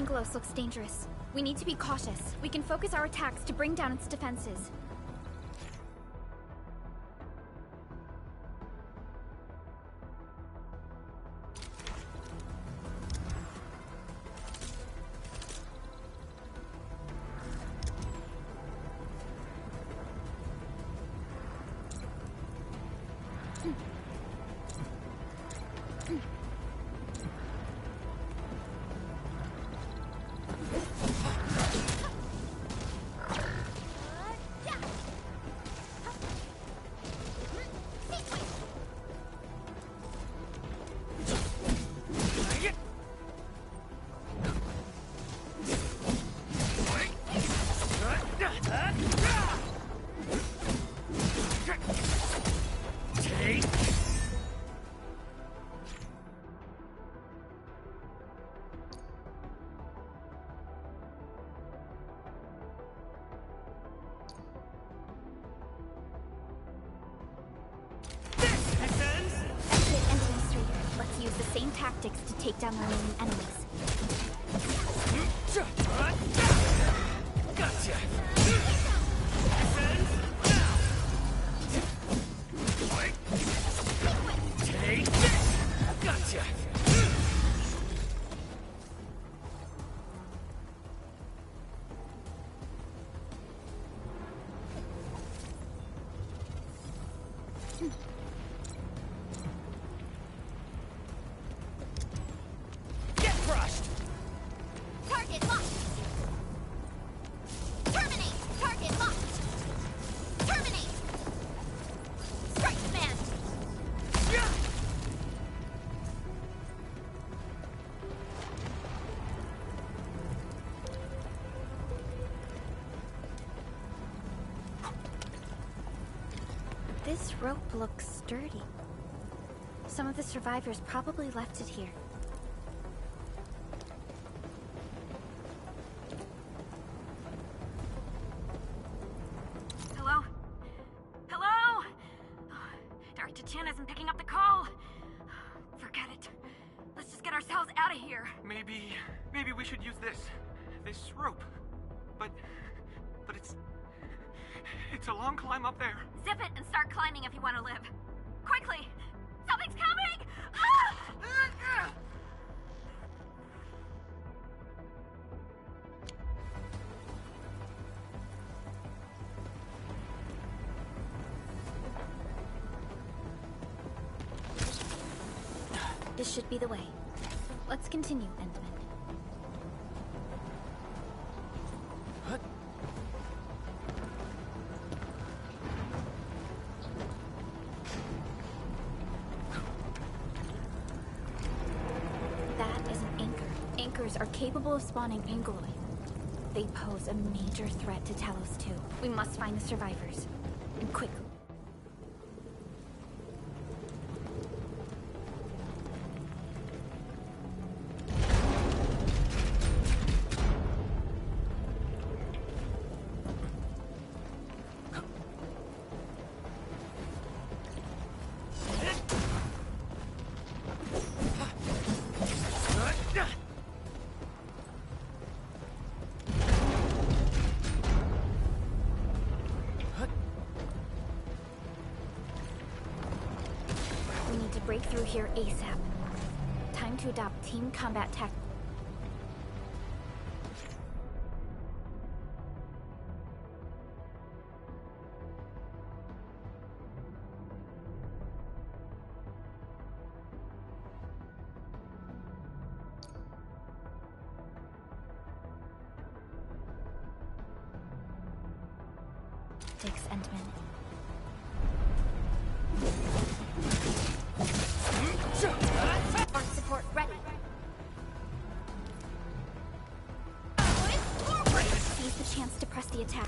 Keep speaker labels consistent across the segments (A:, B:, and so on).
A: Angelos looks dangerous. We need to be cautious. We can focus our attacks to bring down its defenses. Tactics to take down the remaining enemies.
B: Gotcha! Take this! Gotcha!
A: This rope looks sturdy. Some of the survivors probably left it here.
C: Hello? Hello? Director Chan isn't picking up the call. Forget it. Let's just get ourselves out of here.
D: Maybe we should use this rope. But it's a long climb up there.
C: Zip it and start climbing if you want to live. Quickly! Something's coming! Ah!
A: This should be the way. Let's continue, Endman. Are capable of spawning Angeloid. They pose a major threat to Talos too. We must find the survivors. And quickly. Break through here ASAP. Time to adopt team combat tactics. Endman. Support ready. Seize the chance to press the attack.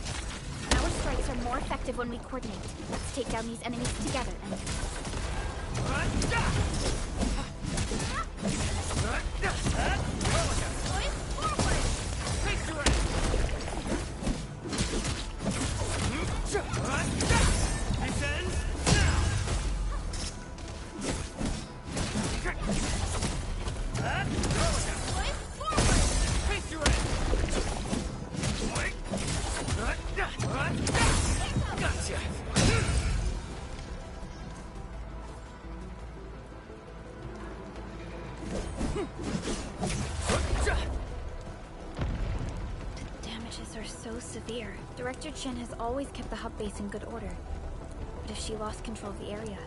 A: Our strikes are more effective when we coordinate. Let's take down these enemies together and... severe. Director Chin has always kept the hub base in good order. But if she lost control of the area,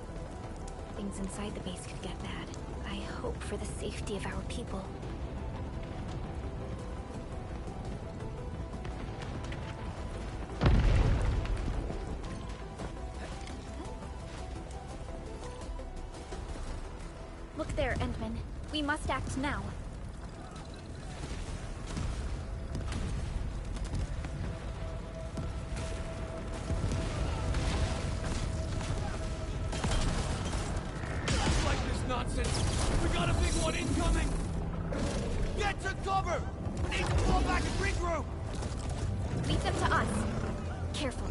A: things inside the base could get bad. I hope for the safety of our people. Look there, Endman. We must act now.
B: Like this nonsense. We got a big one incoming. Get to cover. We need to fall back and regroup.
A: Lead them to us. Careful.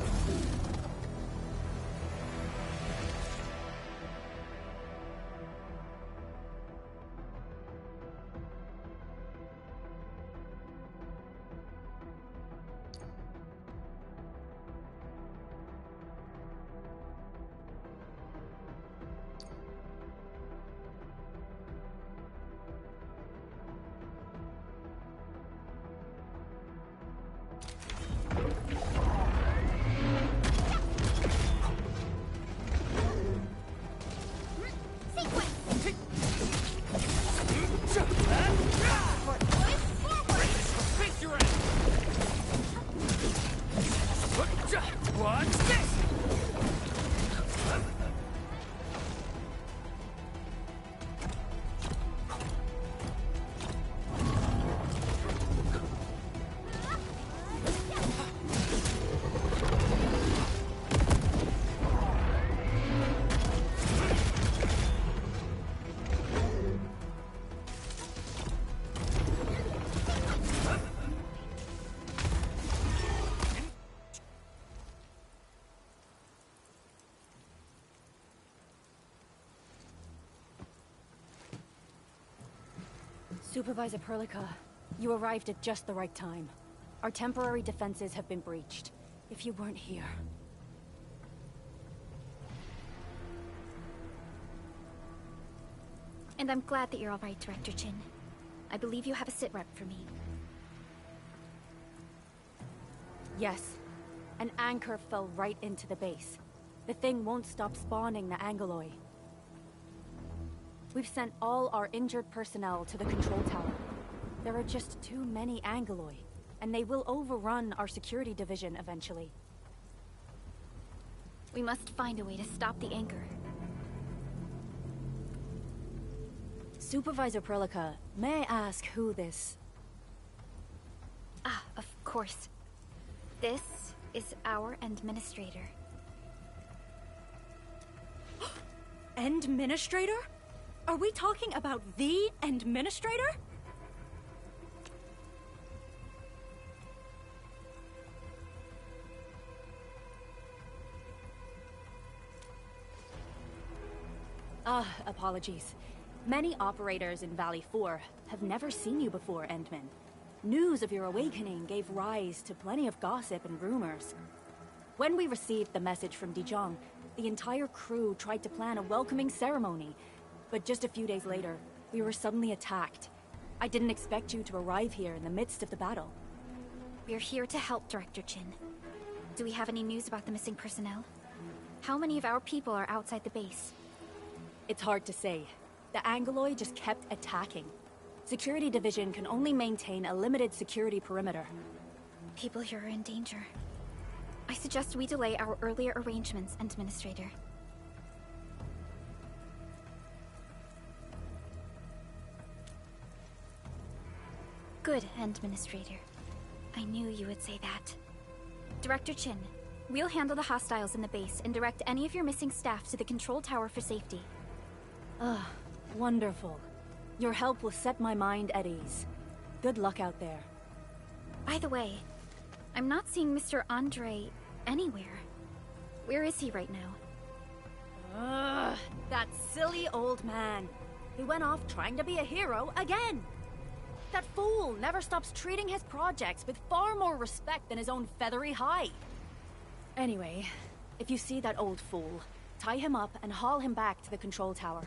B: What's this?
E: Supervisor Perlica, you arrived at just the right time. Our temporary defenses have been breached. If you weren't here...
A: And I'm glad that you're all right, Director Chin. I believe you have a sit-rep for me.
E: Yes. An anchor fell right into the base. The thing won't stop spawning the Angoloi. We've sent all our injured personnel to the control tower. There are just too many Angoloi, and they will overrun our security division eventually.
A: We must find a way to stop the anchor.
E: Supervisor Perlica, may I ask who this...
A: Ah, of course. This is our administrator.
E: Administrator? Are we talking about the Administrator? Apologies. Many operators in Valley 4 have never seen you before, Endman. News of your awakening gave rise to plenty of gossip and rumors. When we received the message from Dijon, the entire crew tried to plan a welcoming ceremony. But just a few days later, we were suddenly attacked. I didn't expect you to arrive here in the midst of the battle.
A: We're here to help, Director Chin. Do we have any news about the missing personnel? How many of our people are outside the base?
E: It's hard to say. The Angoloi just kept attacking. Security Division can only maintain a limited security perimeter.
A: People here are in danger. I suggest we delay our earlier arrangements, Administrator. Good, Administrator. I knew you would say that. Director Chin, we'll handle the hostiles in the base and direct any of your missing staff to the control tower for safety.
E: Wonderful. Your help will set my mind at ease. Good luck out there.
A: By the way, I'm not seeing Mr. Andre anywhere. Where is he right now?
E: That silly old man. He went off trying to be a hero again. That fool never stops treating his projects with far more respect than his own feathery hide. Anyway, if you see that old fool, tie him up and haul him back to the control tower.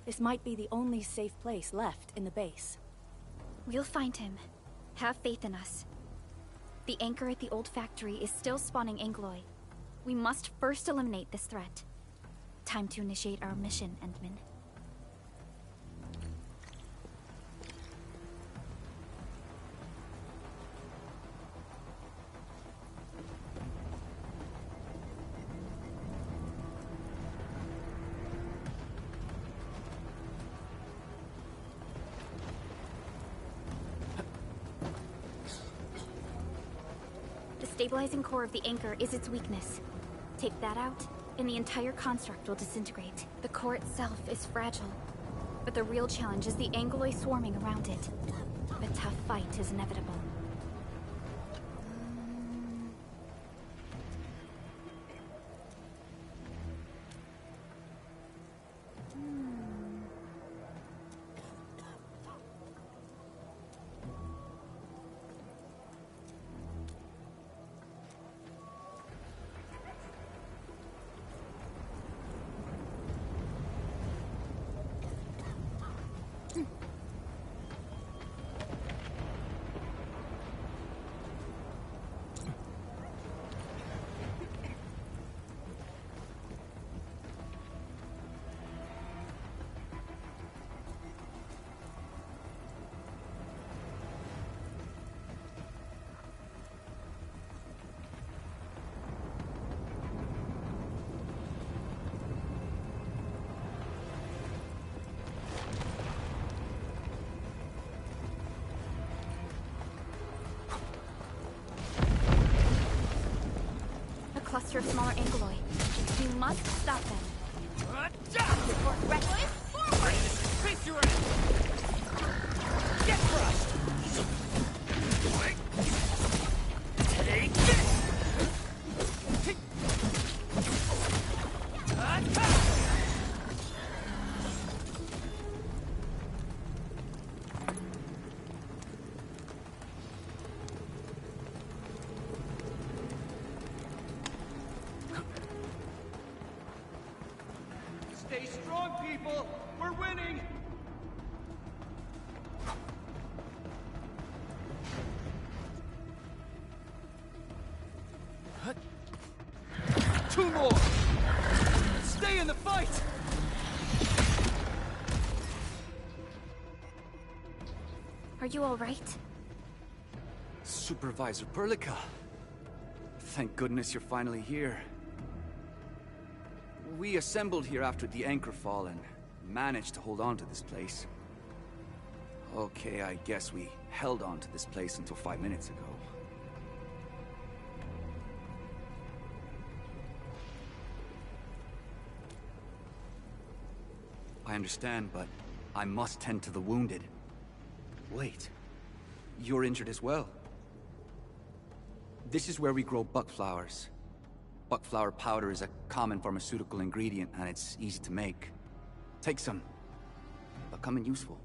E: This might be the only safe place left in the base.
A: We'll find him. Have faith in us. The anchor at the old factory is still spawning Angloy. We must first eliminate this threat. Time to initiate our mission, Endman. The stabilizing core of the anchor is its weakness. Take that out, and the entire construct will disintegrate. The core itself is fragile, but the real challenge is the Angloy swarming around it. A tough fight is inevitable. Cluster of smaller Angloy. We must stop them.
B: Report reckless forward! Face your ass! Get crushed! Take this! Attack! Stay strong, people! We're winning! Two more! Stay in the fight!
A: Are you all right?
F: Supervisor Perlica. Thank goodness you're finally here. We assembled here after the anchor fall and managed to hold on to this place. Okay, I guess we held on to this place until 5 minutes ago. I understand, but I must tend to the wounded. Wait, you're injured as well. This is where we grow buckflowers. Buckflower powder is a common pharmaceutical ingredient, and it's easy to make. Take some. They'll come in useful.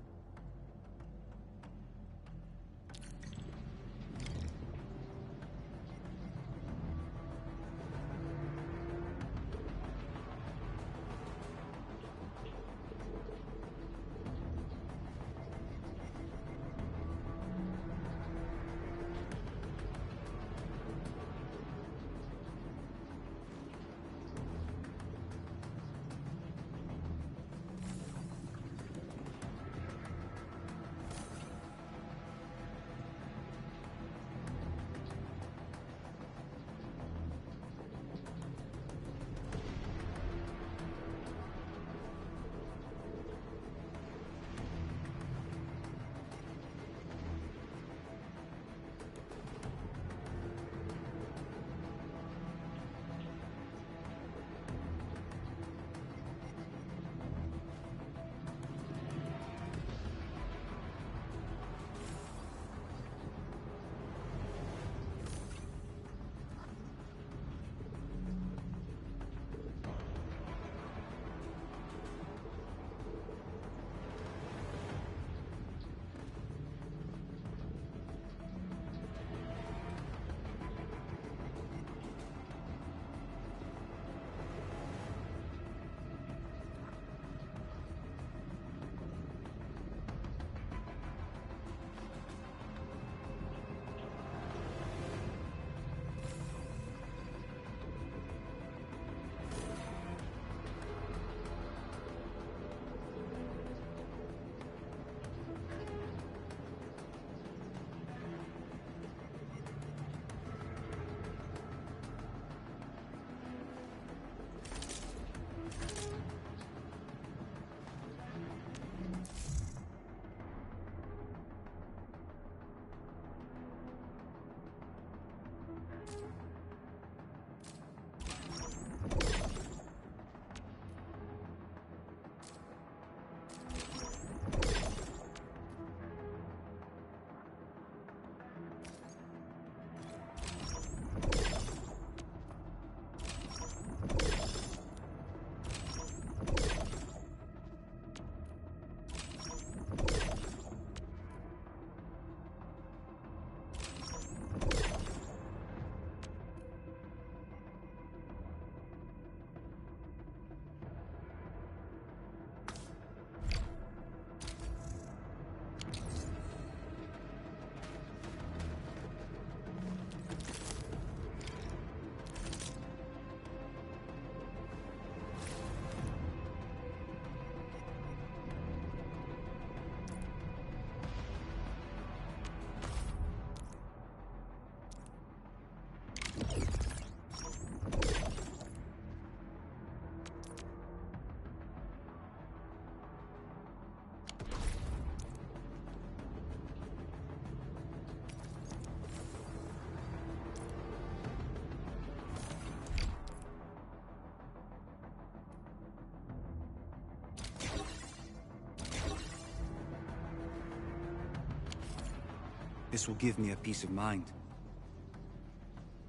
F: This will give me a peace of mind.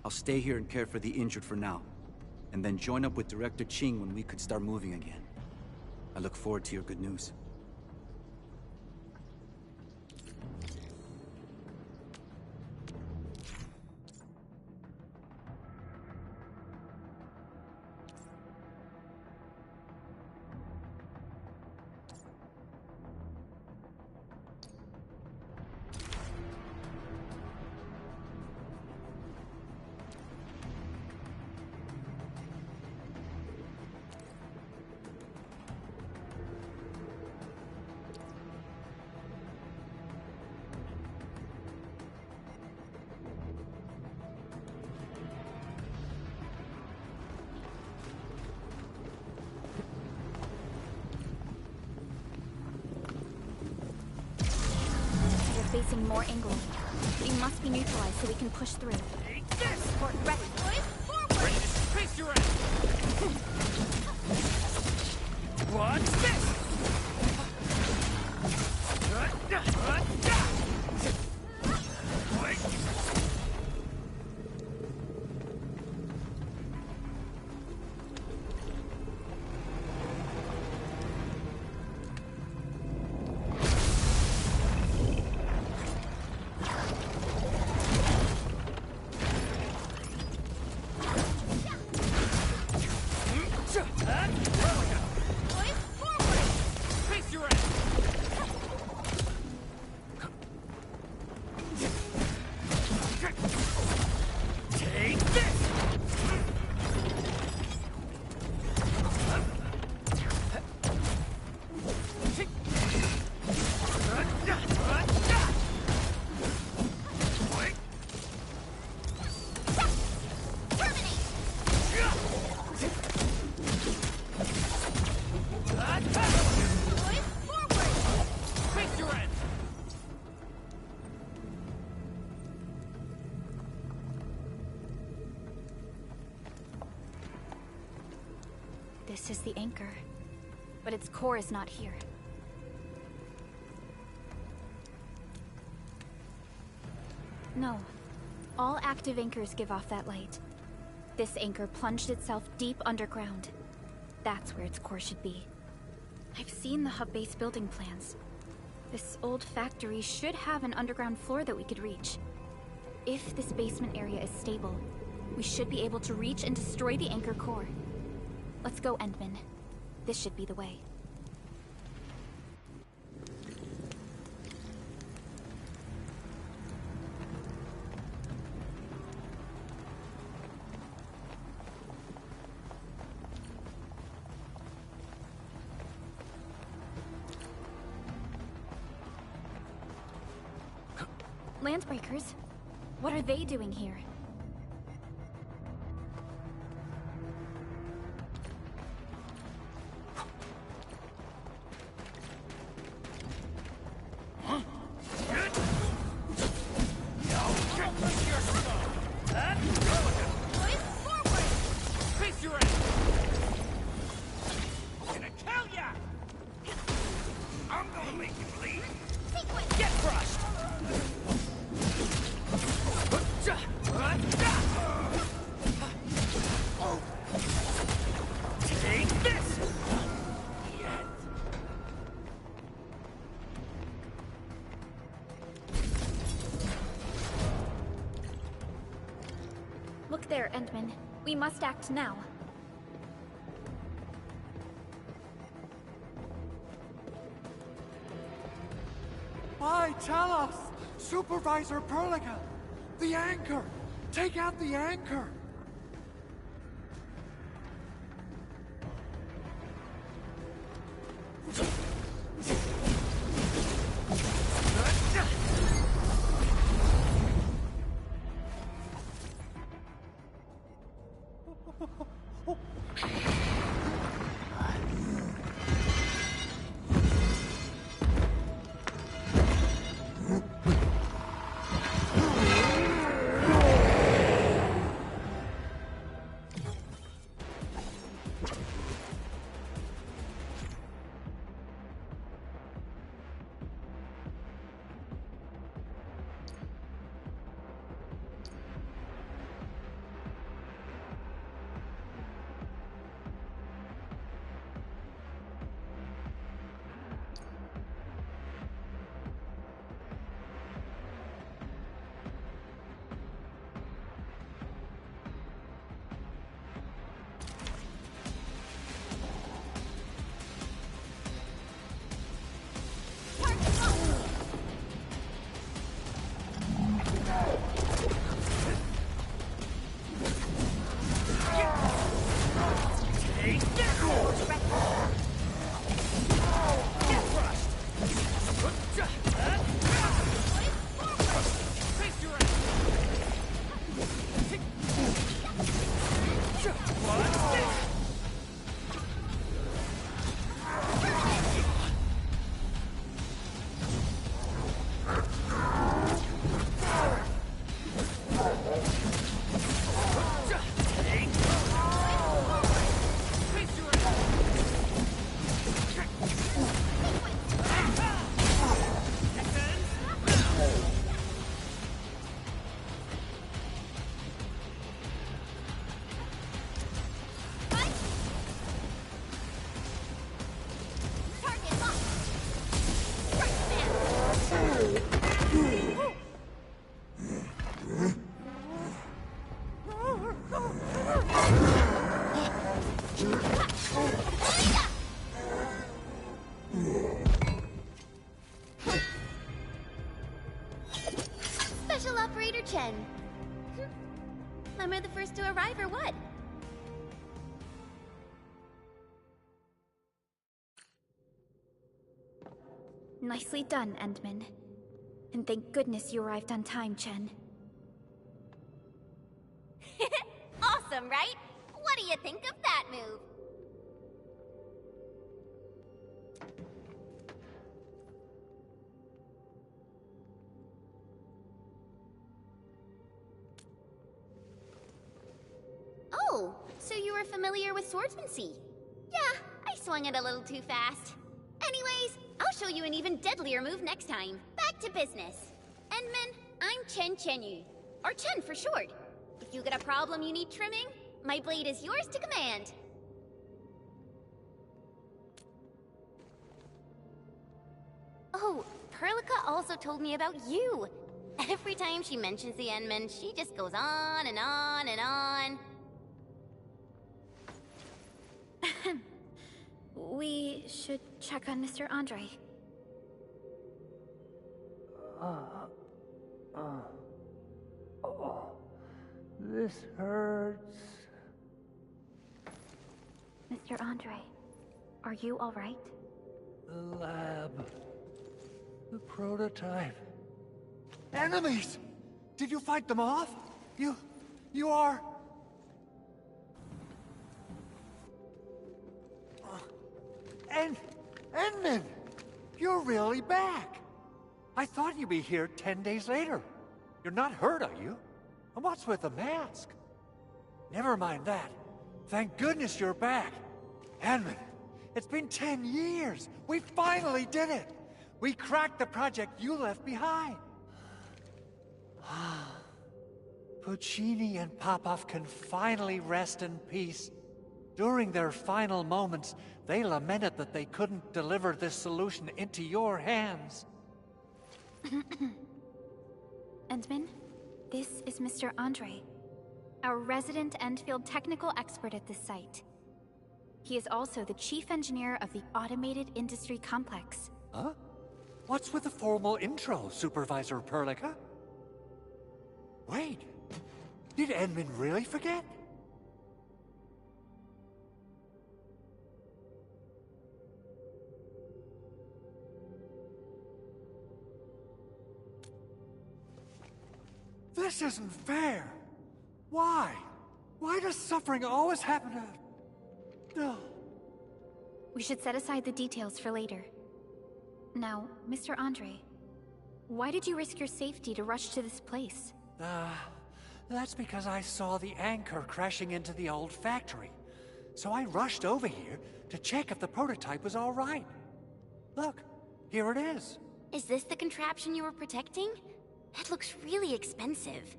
F: I'll stay here and care for the injured for now, and then join up with Director Ching when we could start moving again. I look forward to your good news.
A: Facing more angle. They must be neutralized so we can push through.
B: Take this!
A: Port ready. Forward!
B: Ready to face your ass! Watch this!
A: This is the anchor, but its core is not here. No. All active anchors give off that light. This anchor plunged itself deep underground. That's where its core should be. I've seen the hub base building plans. This old factory should have an underground floor that we could reach. If this basement area is stable, we should be able to reach and destroy the anchor core. Let's go, Endman. This should be the way. Landbreakers? What are they doing here? Look there, Endman. We must act now.
G: Why, tell us! Supervisor Perlica! The anchor! Take out the anchor!
H: first to arrive, or what?
A: Nicely done, Endman. And thank goodness you arrived on time, Chen.
H: Awesome, right? What do you think of that move? Oh, so you were familiar with swordsmancy? Yeah, I swung it a little too fast. Anyways, I'll show you an even deadlier move next time. Back to business. Endman, I'm Chen Chenyu, or Chen for short. If you get a problem you need trimming, my blade is yours to command. Oh, Perlica also told me about you. Every time she mentions the Endman, she just goes on and on and on.
A: We should check on Mr. Andre.
G: This hurts.
A: Mr. Andre, are you all right?
G: The lab. The prototype. Enemies! Did you fight them off? You are... Endman! You're really back! I thought you'd be here 10 days later. You're not hurt, are you? And what's with the mask? Never mind that. Thank goodness you're back. Endman, it's been 10 years. We finally did it. We cracked the project you left behind. Puccini and Popov can finally rest in peace. During their final moments, they lamented that they couldn't deliver this solution into your hands.
A: Endman, this is Mr. Andre, our resident Endfield technical expert at this site. He is also the chief engineer of the Automated Industry Complex.
G: Huh? What's with the formal intro, Supervisor Perlica? Wait, did Endman really forget? This isn't fair. Why? Why does suffering always happen to... No.
A: We should set aside the details for later. Now, Mr. Andre, why did you risk your safety to rush to this place?
G: That's because I saw the anchor crashing into the old factory. So I rushed over here to check if the prototype was all right. Look, here it is.
H: Is this the contraption you were protecting? It looks really expensive.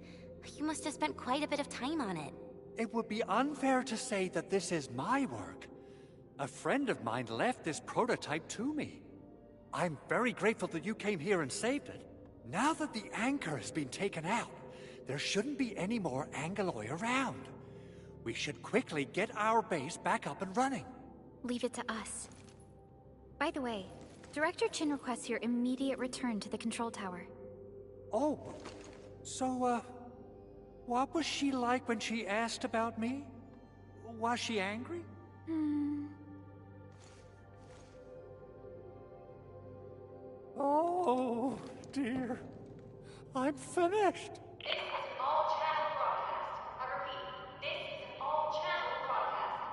H: You must have spent quite a bit of time on it.
G: It would be unfair to say that this is my work. A friend of mine left this prototype to me. I'm very grateful that you came here and saved it. Now that the anchor has been taken out, there shouldn't be any more Angaloi around. We should quickly get our base back up and running.
A: Leave it to us. By the way, Director Chin requests your immediate return to the control tower.
G: Oh, so, what was she like when she asked about me? Was she angry? Oh, dear. I'm finished.
C: This is an all-channel broadcast. I repeat, this is an all-channel broadcast.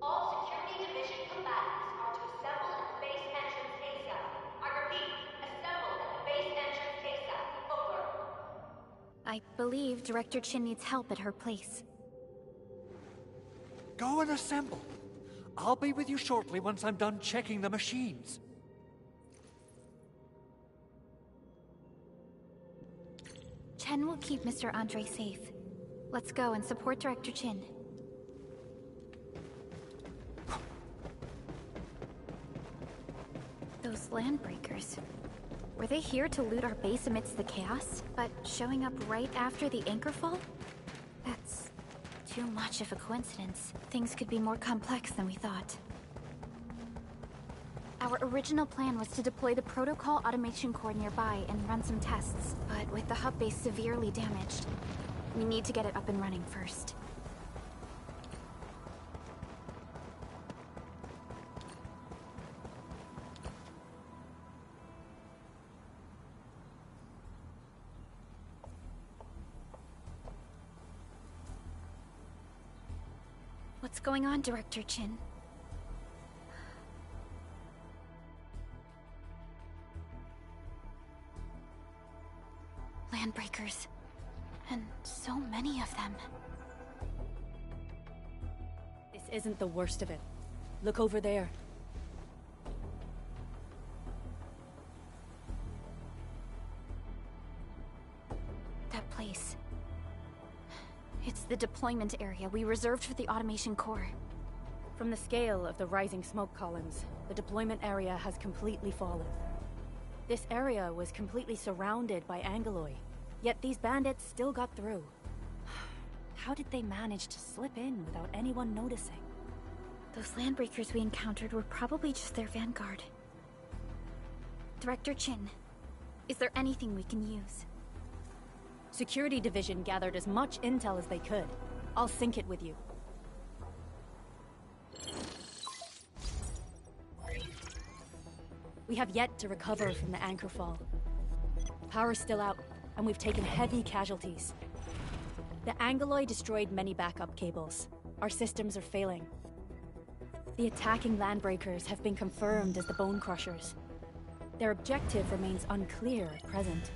C: All security division combatants are to assemble at the base entrance ASAP. I repeat, assemble at the base entrance ASAP. Over.
A: I believe Director Chin needs help at her place.
G: Go and assemble. I'll be with you shortly once I'm done checking the machines.
A: Chen will keep Mr. Andre safe. Let's go and support Director Chin. Those landbreakers. Were they here to loot our base amidst the chaos? But showing up right after the anchor fall? That's too much of a coincidence. Things could be more complex than we thought. Our original plan was to deploy the protocol automation core nearby and run some tests, but with the hub base severely damaged, We need to get it up and running first. What's going on, Director Chin? Landbreakers. And so many of them.
E: This isn't the worst of it. Look over there.
A: That place. It's the deployment area we reserved for the Automation Core.
E: From the scale of the rising smoke columns, the deployment area has completely fallen. This area was completely surrounded by Angoloi, yet these bandits still got through. How did they manage to slip in without anyone noticing?
A: Those landbreakers we encountered were probably just their vanguard. Director Chin, is there anything we can use?
E: Security Division gathered as much intel as they could. I'll sync it with you. We have yet to recover from the anchor fall. Power's still out, and we've taken heavy casualties. The Angoloi destroyed many backup cables. Our systems are failing. The attacking landbreakers have been confirmed as the Bone Crushers. Their objective remains unclear at present.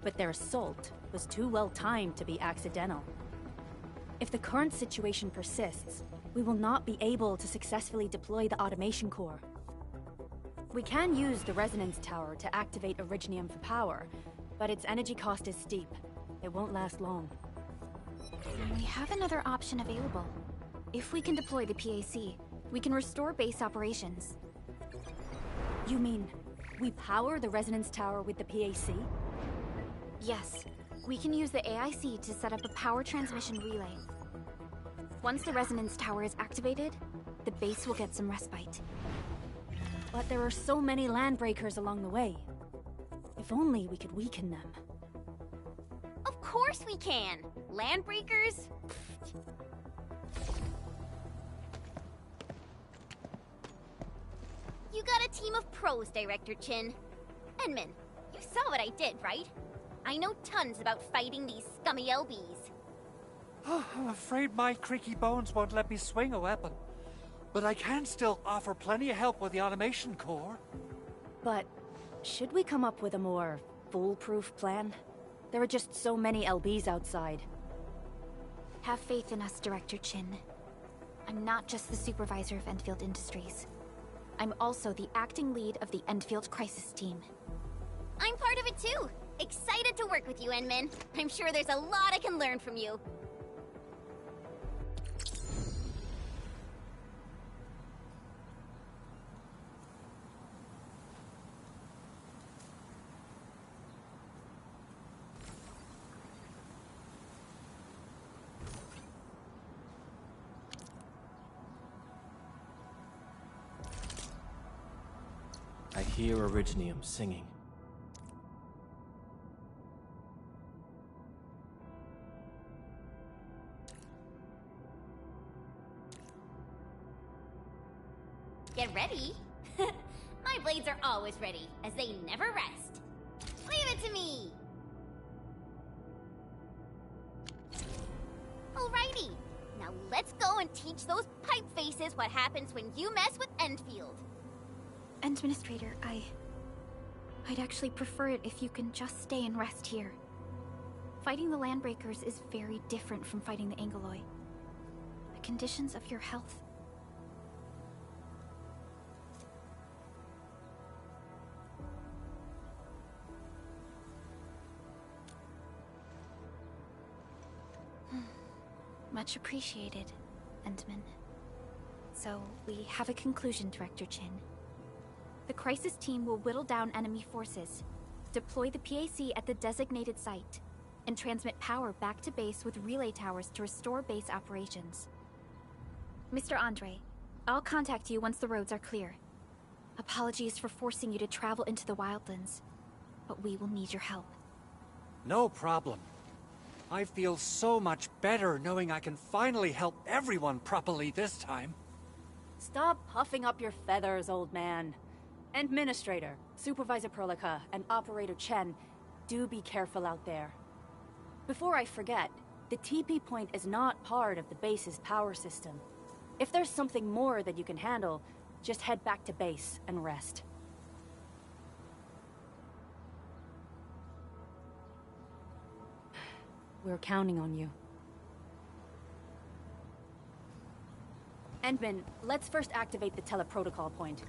E: But their assault was too well timed to be accidental. If the current situation persists, we will not be able to successfully deploy the Automation Core. We can use the Resonance Tower to activate Originium for power, but its energy cost is steep. It won't last long.
A: We have another option available. If we can deploy the PAC, we can restore base operations.
E: You mean, we power the Resonance Tower with the PAC?
A: Yes. We can use the AIC to set up a power transmission relay. Once the Resonance Tower is activated, the base will get some respite.
E: But there are so many landbreakers along the way. If only we could weaken them.
H: Of course we can! Landbreakers? You got a team of pros, Director Chin. Edmund, you saw what I did, right? I know tons about fighting these scummy LBs.
G: I'm afraid my creaky bones won't let me swing a weapon. But I can still offer plenty of help with the Automation Core.
E: But should we come up with a more foolproof plan? There are just so many LBs outside.
A: Have faith in us, Director Chin. I'm not just the supervisor of Endfield Industries. I'm also the acting lead of the Endfield Crisis Team.
H: I'm part of it too! Excited to work with you, Enmin. I'm sure there's a lot I can learn from you.
I: I hear Originium singing.
H: Get ready? My blades are always ready, as they never rest. Leave it to me! Alrighty, now let's go and teach those pipe faces what happens when you mess with Endfield.
A: Administrator, I'd actually prefer it if you can just stay and rest here. Fighting the Landbreakers is very different from fighting the Angoloi. The conditions of your health... Much appreciated, Endman. So, we have a conclusion, Director Chin. The Crisis Team will whittle down enemy forces, deploy the PAC at the designated site, and transmit power back to base with relay towers to restore base operations. Mr. Andre, I'll contact you once the roads are clear. Apologies for forcing you to travel into the wildlands, but we will need your help.
G: No problem. I feel so much better knowing I can finally help everyone properly this time.
E: Stop puffing up your feathers, old man. Administrator, Supervisor Perlica, and Operator Chen, do be careful out there. Before I forget, the TP point is not part of the base's power system. If there's something more that you can handle, just head back to base and rest. We're counting on you. Endman, let's first activate the teleprotocol point.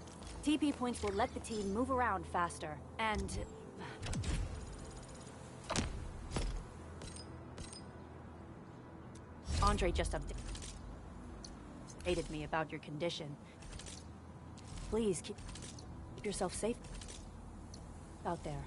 E: TP points will let the team move around faster, and... Andre just updated me about your condition. Please, keep yourself safe out there.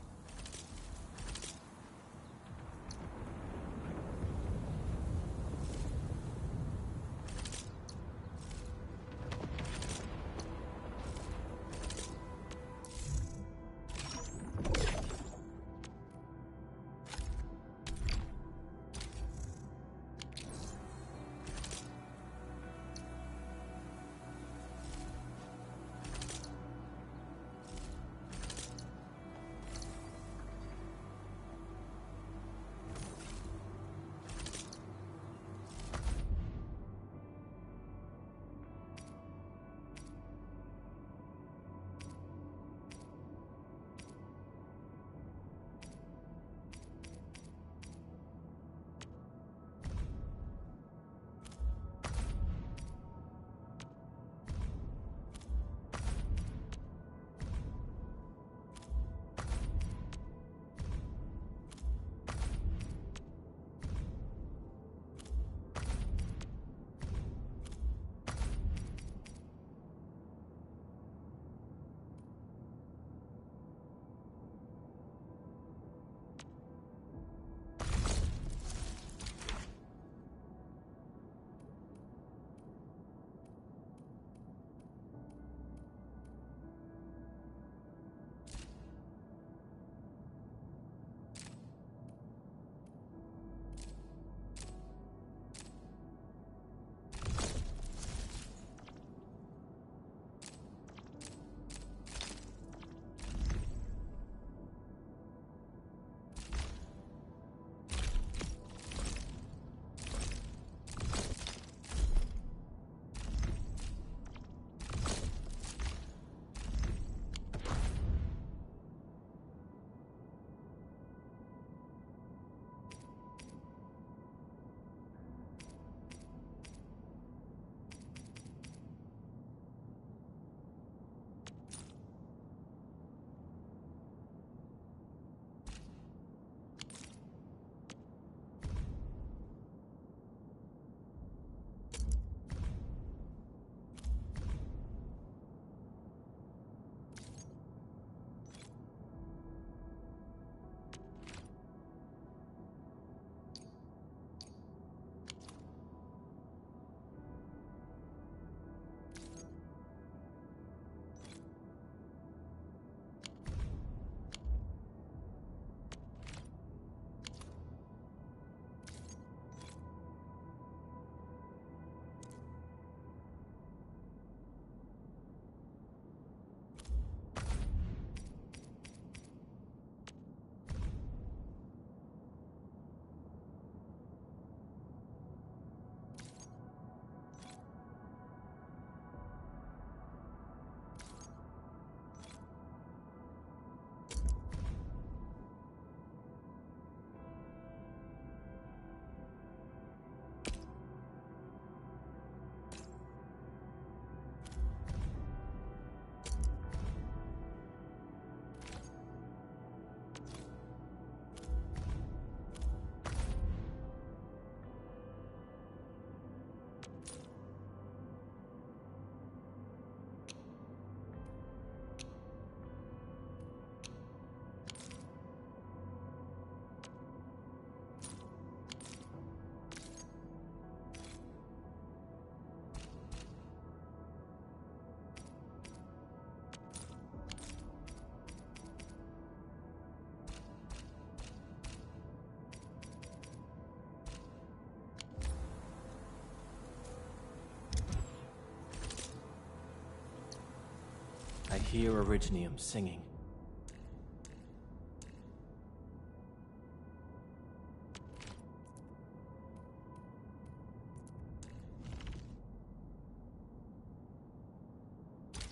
I: hear Originium singing.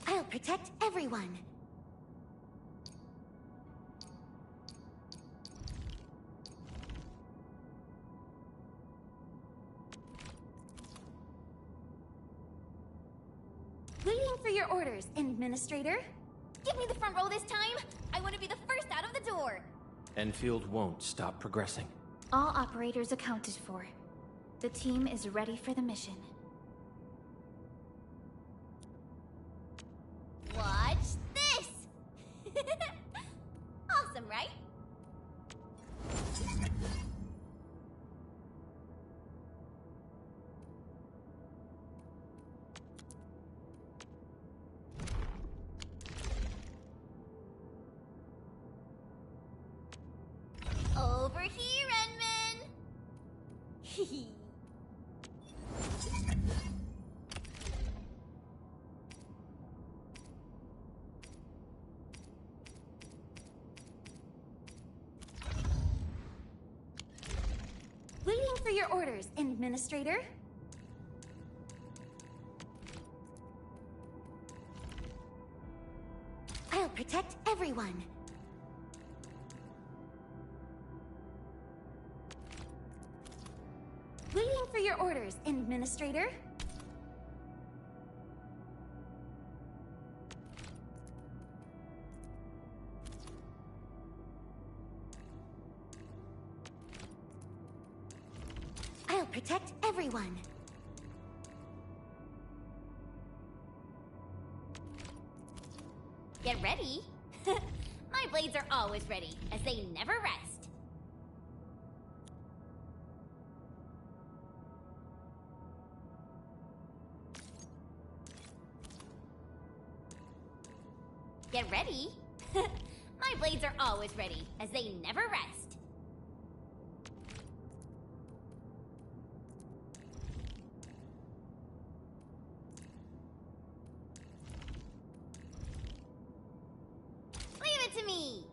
H: I'll protect everyone. Waiting for your orders, Administrator. Give me the front row this time. I want to be the first out of the door.
I: Enfield won't stop progressing.
A: All operators accounted for. The team is ready for the mission.
H: Watch this! Awesome, right? Over here, Enman! Waiting for your orders, Administrator. I'll protect everyone. Waiting for your orders, Administrator. I'll protect everyone. Get ready. My blades are always ready, as they never rest. Get ready. My blades are always ready, as they never rest. Leave it to me.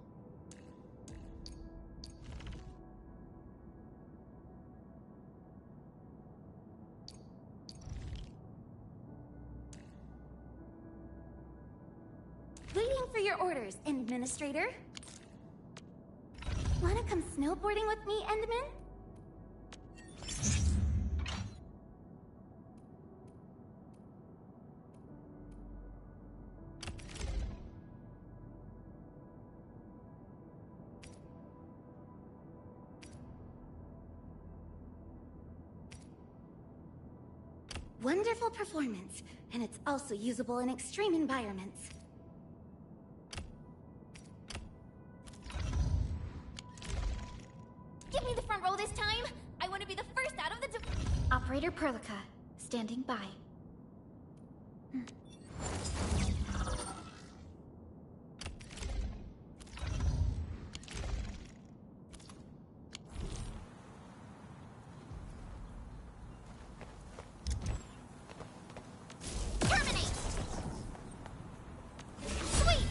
H: Waiting for your orders, Administrator. Wanna come snowboarding with me, Endman? Wonderful performance, and it's also usable in extreme environments. Give me the front row this time! I want to be the first out of the
A: Operator Perlica, standing by.
H: Terminate! Sweet!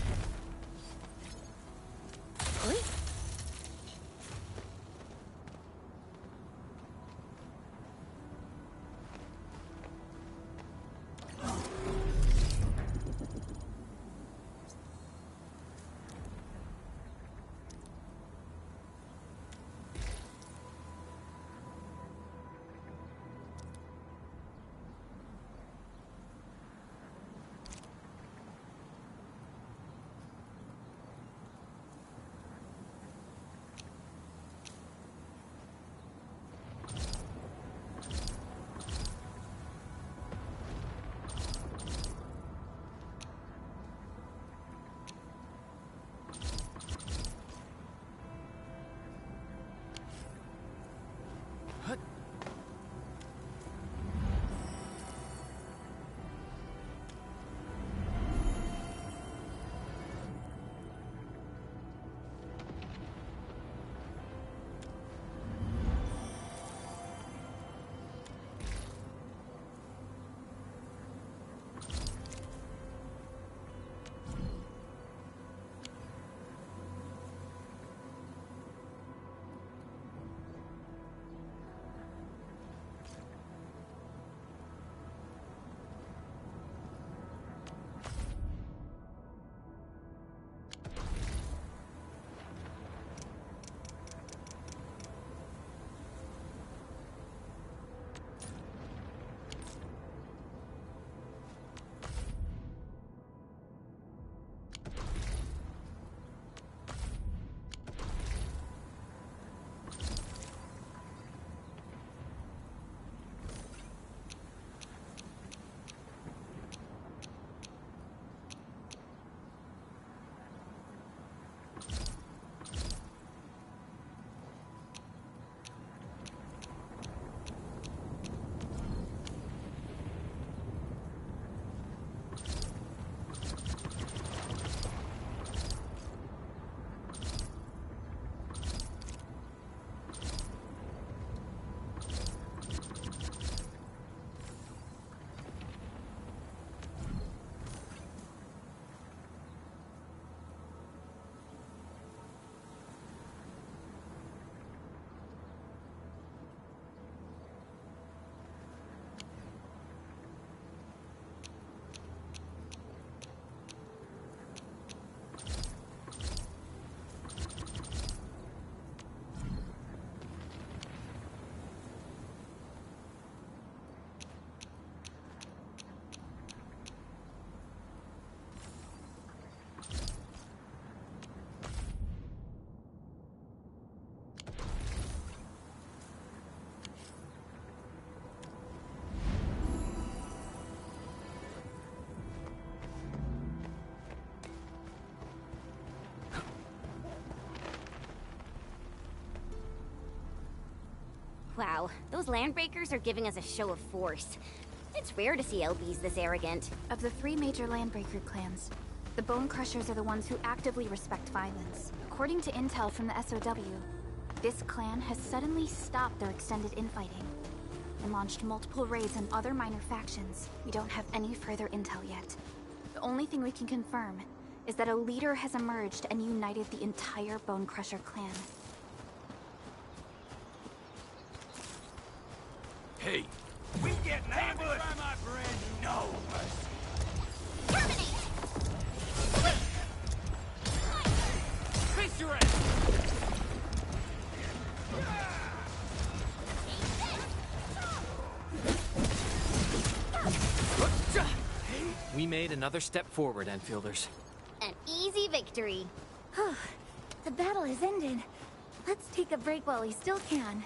H: Wow, those landbreakers are giving us a show of force. It's rare to see LBs this arrogant.
A: Of the 3 major Landbreaker clans, the Bone Crushers are the ones who actively respect violence. According to intel from the SOW, this clan has suddenly stopped their extended infighting and launched multiple raids on other minor factions. We don't have any further intel yet. The only thing we can confirm is that a leader has emerged and united the entire Bone Crusher clan.
B: Hey, we getting ambushed! Try my brand new nose!
H: Terminate!
B: Face your ass!
I: We made another step forward, Enfielders.
H: An easy victory.
A: The battle has ended. Let's take a break while we still can.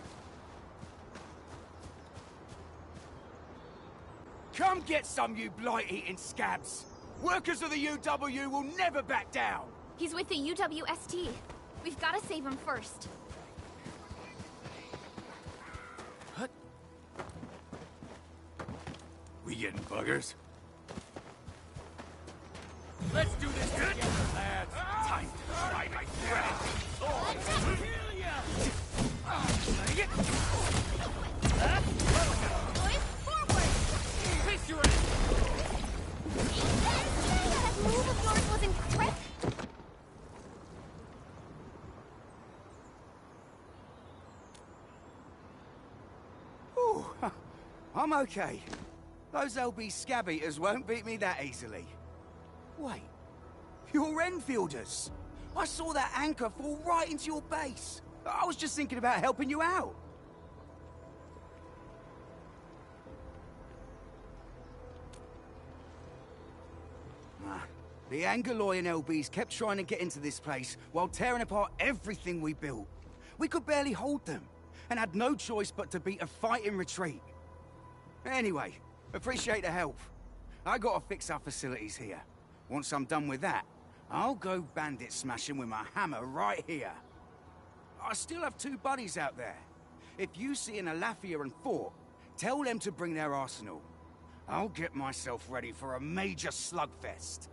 B: Come get some, you blight-eating scabs! Workers of the UW will never back down!
A: He's with the UWST. We've got to save him first.
B: We getting buggers? Let's do this together, lads! Time to try my friend! Kill ya!
H: Boys, forward!
B: Face your ass!
H: That move of yours was incredible!
J: Ooh, I'm okay. Those LB scab eaters won't beat me that easily. Wait, you're Enfielders. I saw that anchor fall right into your base. I was just thinking about helping you out. The Angaloy and LBs kept trying to get into this place while tearing apart everything we built. We could barely hold them, and had no choice but to beat a fighting retreat. Anyway, appreciate the help. I gotta fix our facilities here. Once I'm done with that, I'll go bandit smashing with my hammer right here. I still have 2 buddies out there. If you see an Alafia and Fort, tell them to bring their arsenal. I'll get myself ready for a major slugfest.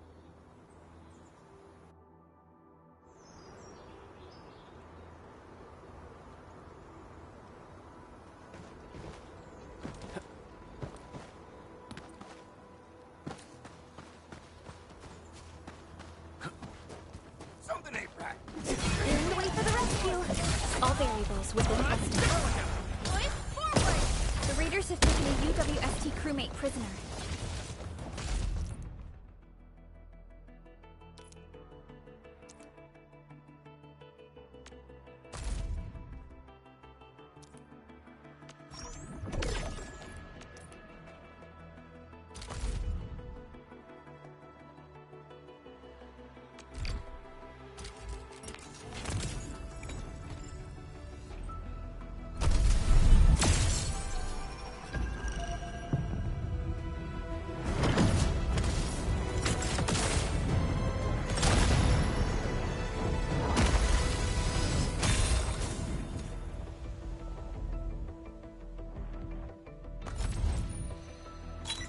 B: Something ain't right!
A: Clearing the way for the rescue. All variables within estimate.
H: Boys, forward!
A: The raiders have taken a UWST crewmate prisoner.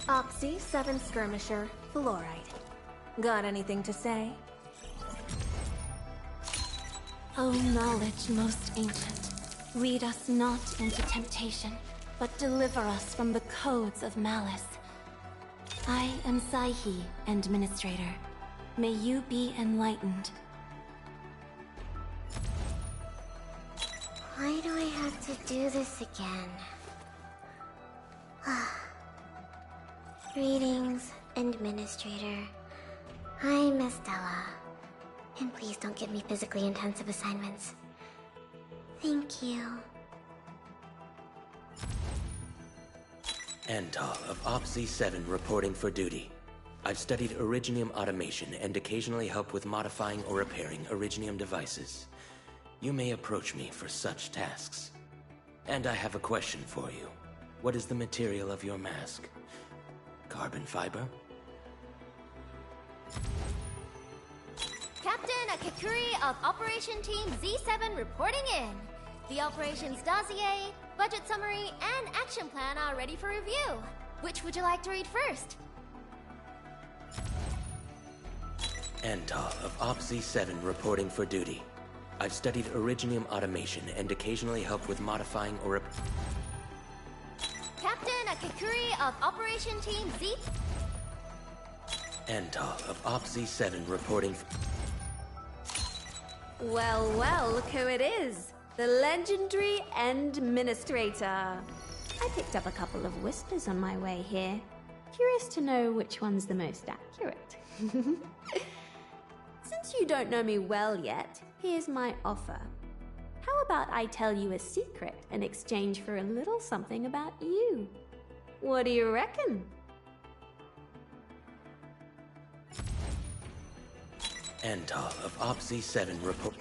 K: Oxy 7 Skirmisher, Fluorite. Got anything to say?
L: O knowledge most ancient, lead us not into temptation, but deliver us from the codes of malice. I am Saihi, Administrator. May you be enlightened.
H: Why do I have to do this again? Greetings, Administrator. I'm Estella. And please don't give me physically intensive assignments. Thank you.
M: Antal of OPSI 7 reporting for duty. I've studied Originium automation and occasionally help with modifying or repairing Originium devices. You may approach me for such tasks. And I have a question for you. What is the material of your mask? Carbon fiber?
H: Captain Akakuri of Operation Team Z7 reporting in. The operations dossier, budget summary, and action plan are ready for review. Which would you like to read first?
M: Antal of OPC-7 reporting for duty. I've studied Originium automation and occasionally helped with modifying or...
H: Captain Akakuri of Operation Team Z.
M: Antal of OPC-7 reporting
N: Well, well, look who it is. The legendary Administrator.
L: I picked up a couple of whispers on my way here. Curious to know which one's the most accurate. Since you don't know me well yet, here's my offer. How about I tell you a secret in exchange for a little something about you? What do you reckon?
M: Antal of OPC-7 report...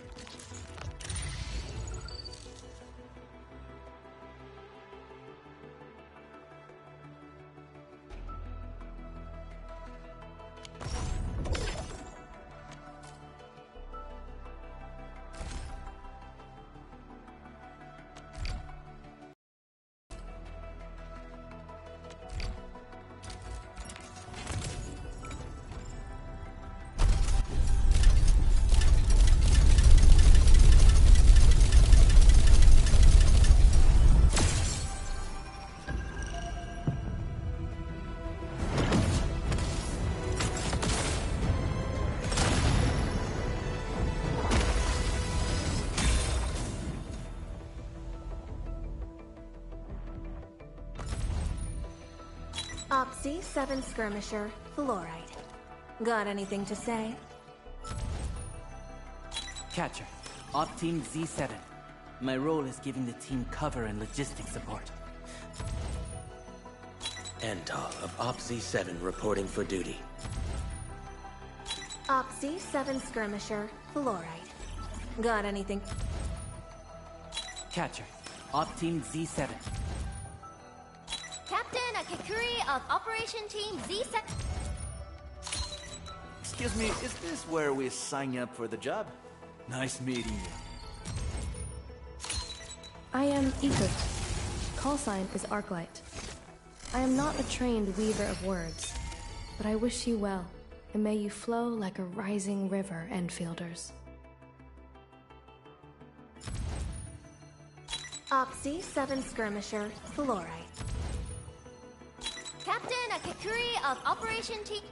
K: Opsy 7 Skirmisher, Fluoride. Got anything to say?
O: Catcher, Op Team Z7. My role is giving the team cover and logistics support.
M: Antal of OPC-7 reporting for duty.
K: Opsy 7 Skirmisher, Fluoride. Got anything?
O: Catcher, Op Team Z7.
H: Captain Akakuri of Operation Team Z7.
P: Excuse me, is this where we sign up for the job? Nice meeting you.
Q: I am Ether. Call sign is Arklight. I am not a trained weaver of words, but I wish you well, and may you flow like a rising river, Enfielders.
K: Opsy 7 Skirmisher, Fluoride.
H: Captain Akakuri of Operation Team...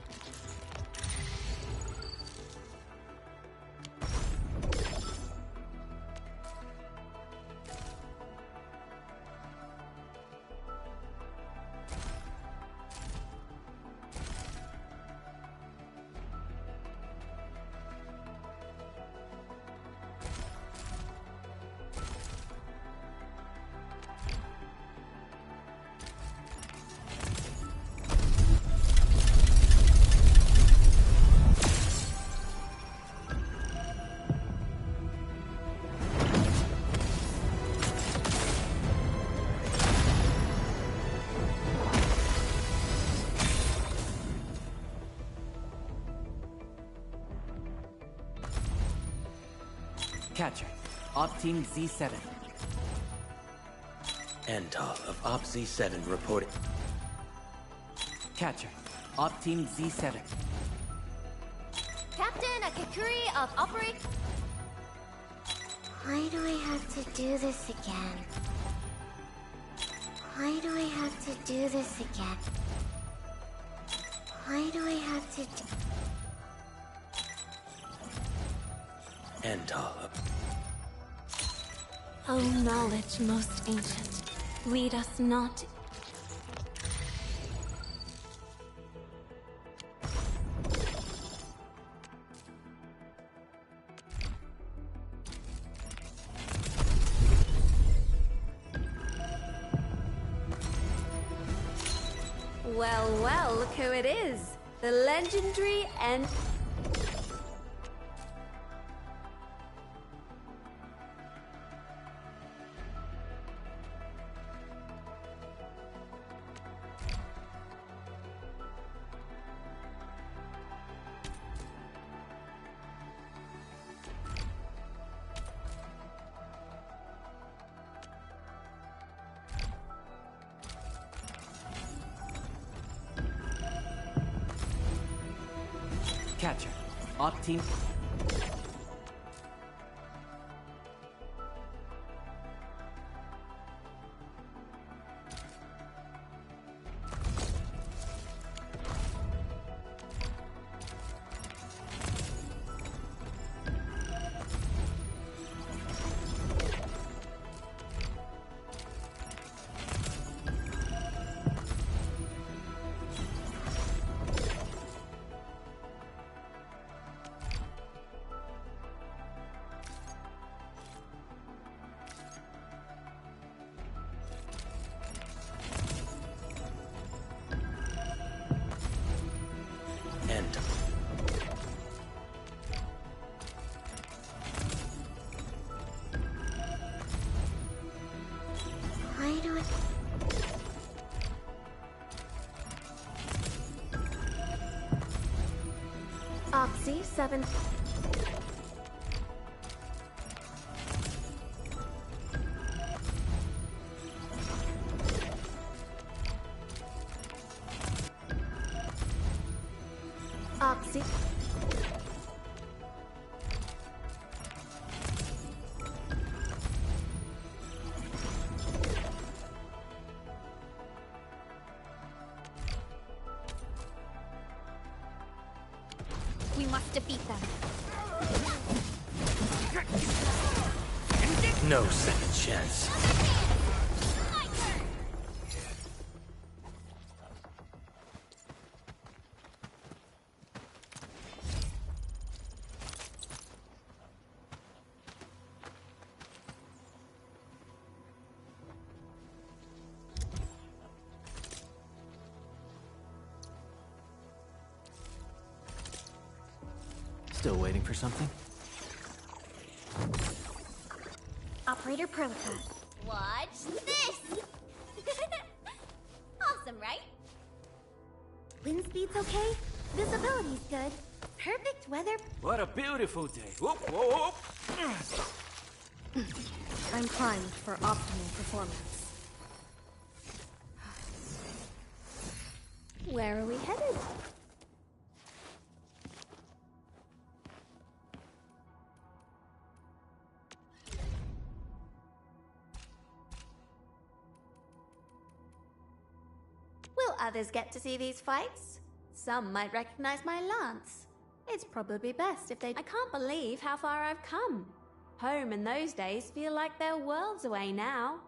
O: Catcher, Op Team Z7.
M: Antal of OPC-7 reporting...
O: Catcher, Op Team Z7.
H: Captain Akakuri of Operation...
R: Why do I have to do this again? Why do I have to do this again? Why do I have to do...
M: Antal of...
L: O knowledge most ancient, lead us not...
N: Well, well, look who it is. The legendary and...
O: Catcher. Op team.
R: Why do I...
K: Oxy 7. Oxy.
A: We must defeat them.
M: No second chance.
O: Still waiting for something?
A: Operator Prolica.
H: Watch this! Awesome, right?
S: Wind speed's okay. Visibility's good. Perfect weather.
P: What a beautiful day. Whoop, whoop.
Q: I'm primed for optimal performance.
N: Where are we headed? Will others get to see these fights? Some might recognize my lance. It's probably best if they... I can't believe how far I've come. Home in those days feel like they're worlds away now.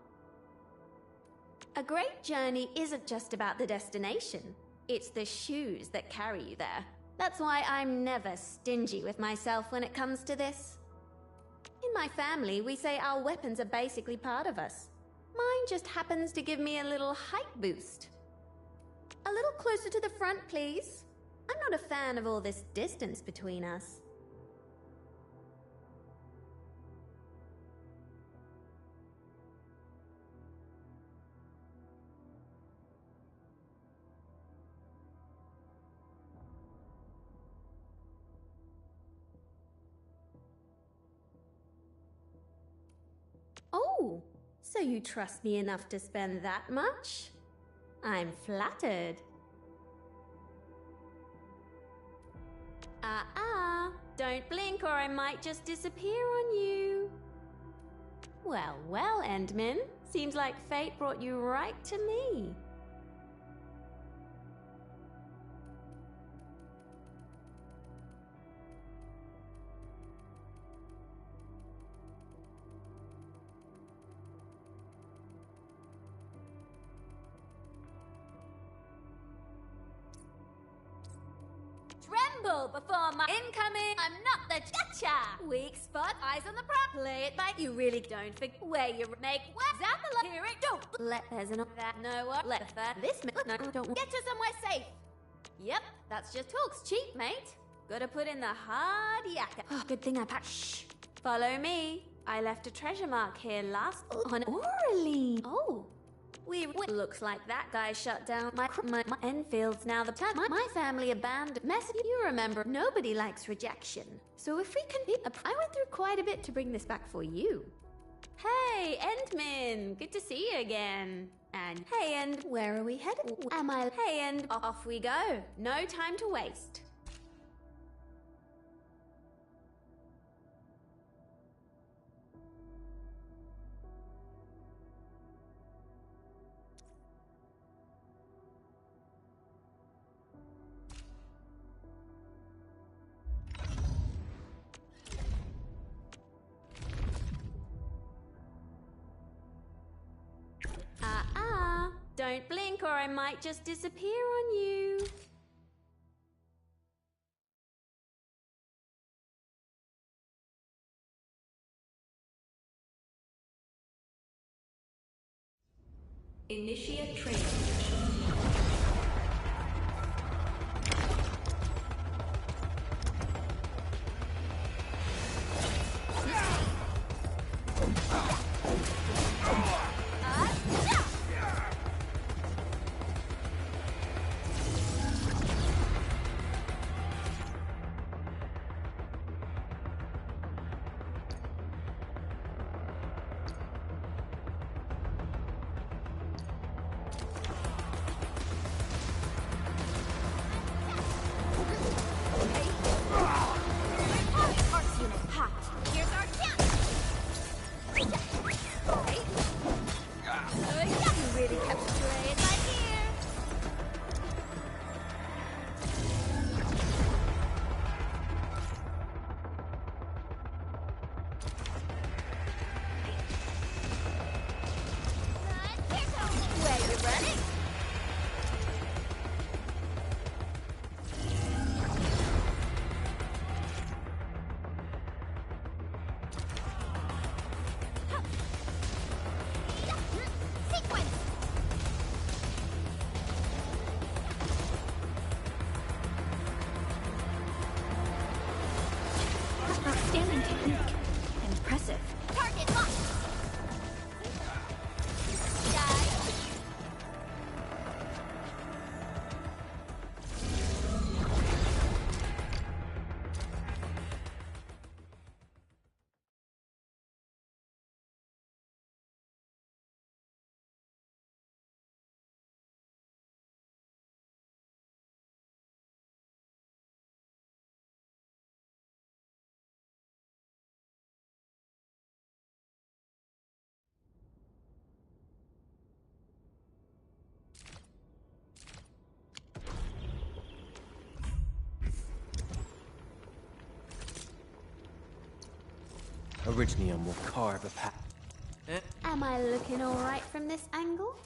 N: A great journey isn't just about the destination. It's the shoes that carry you there. That's why I'm never stingy with myself when it comes to this. In my family, we say our weapons are basically part of us. Mine just happens to give me a little height boost. A little closer to the front, please. I'm not a fan of all this distance between us. Oh, so you trust me enough to spend that much? I'm flattered. Don't blink or I might just disappear on you. Well, well, Endman. Seems like fate brought you right to me. Tremble before my incoming. I'm not the gotcha. Weak spot, eyes on the prop. Play it by. You really don't forget where you make what. Zappala, here it don't. Let there's an that no what. Let that this no don't get you somewhere safe. Yep, that's just talks cheap, mate. Gotta put in the hard yakka. Oh, good thing I packed. Shh. Follow me. I left a treasure mark here last on Orally. Oh. Looks like that guy shut down my Enfield's now the time my family abandoned mess. You remember, nobody likes rejection. So if we can be, I went through quite a bit to bring this back for you. Hey, Endman, good to see you again. And hey, End, where are we headed? Am I? Hey, End, off we go. No time to waste. think, or I might just disappear on you.
T: Initiate training.
A: Outstanding technique. Impressive.
H: Target locked. Die.
I: Originium will carve a path.
N: Am I looking alright from this angle?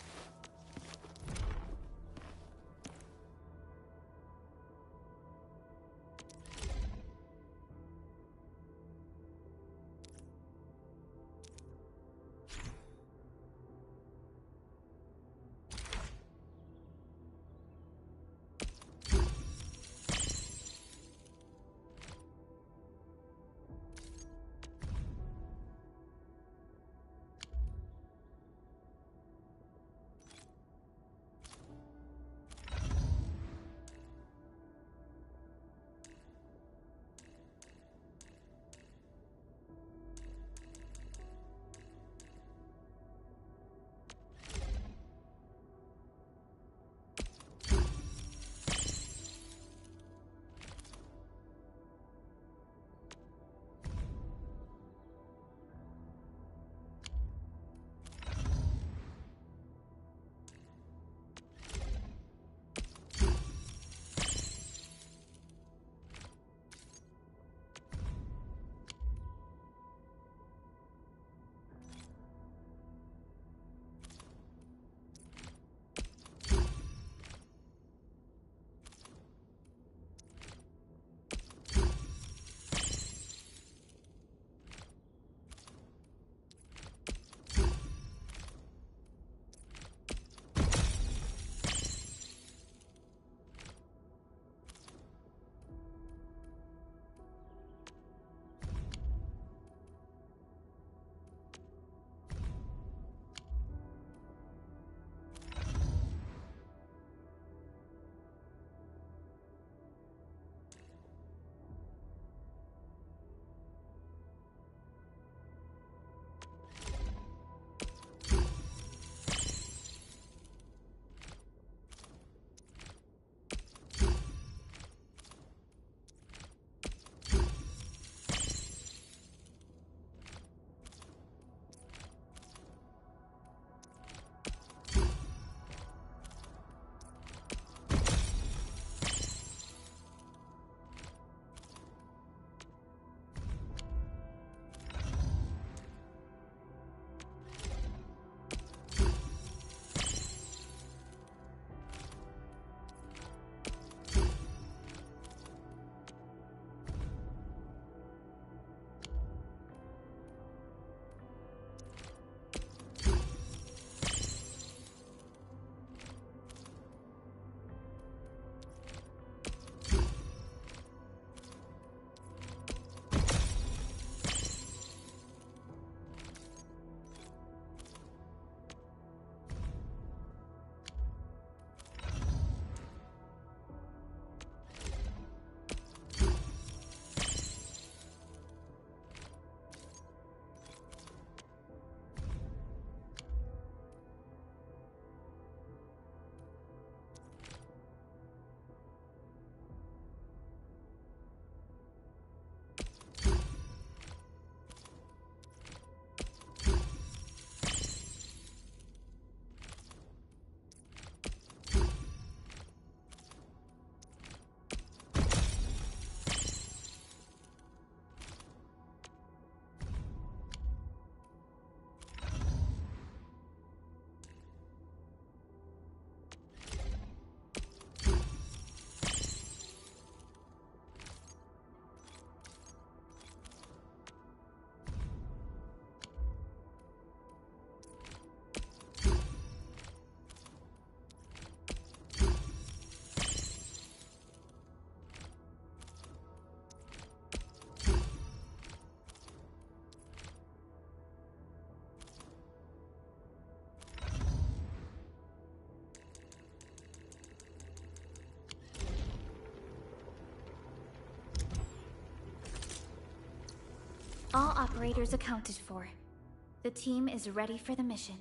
A: All operators accounted for. The team is ready for the mission.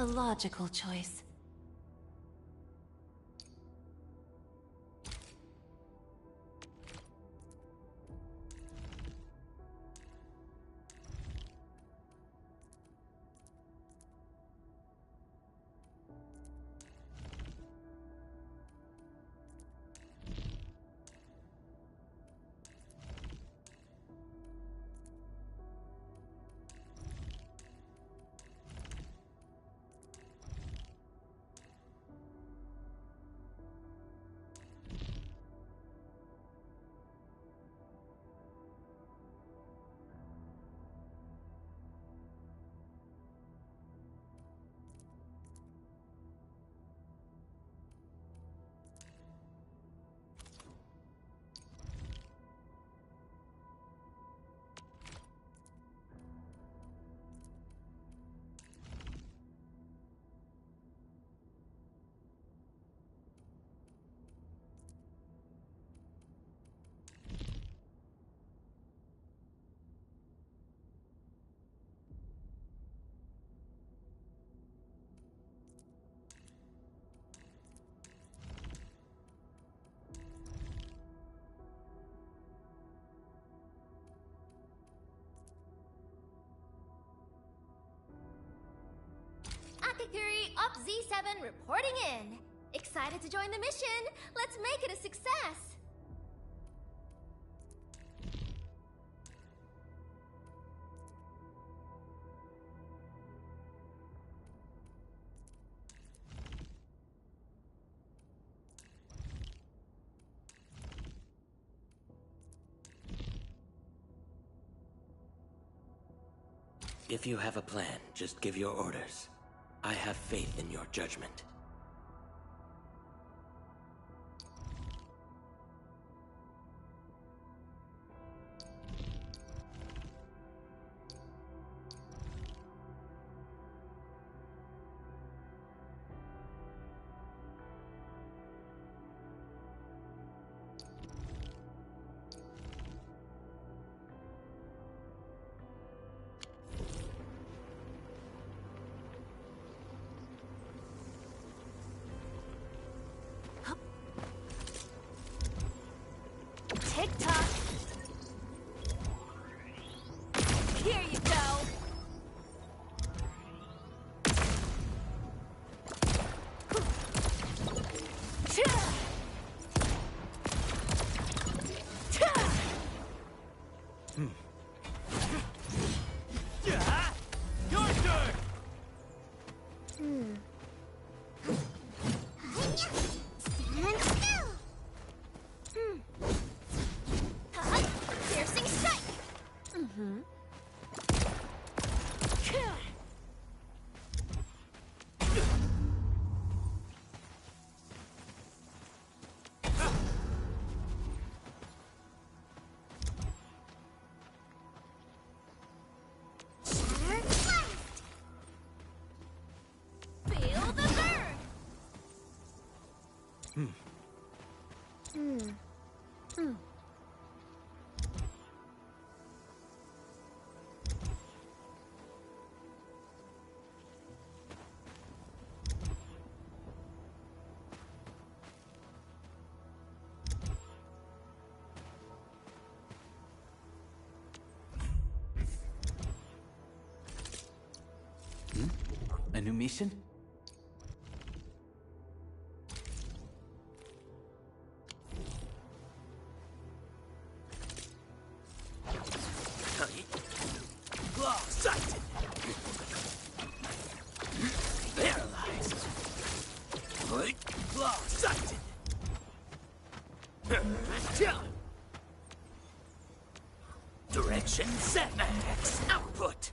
L: A logical choice.
N: Akakuri Op Z7 reporting in. Excited to join the mission. Let's make it a success.
M: If you have a plan, just give your orders. I have faith in your judgment.
N: Tick-tock. Here you go.
B: Your turn!
S: Stand still!
N: Piercing strike.
S: Shatter blast!
N: Feel the burn.
O: A new mission?
B: Sighted! Paralyzed! Sighted! Direction set! Max output!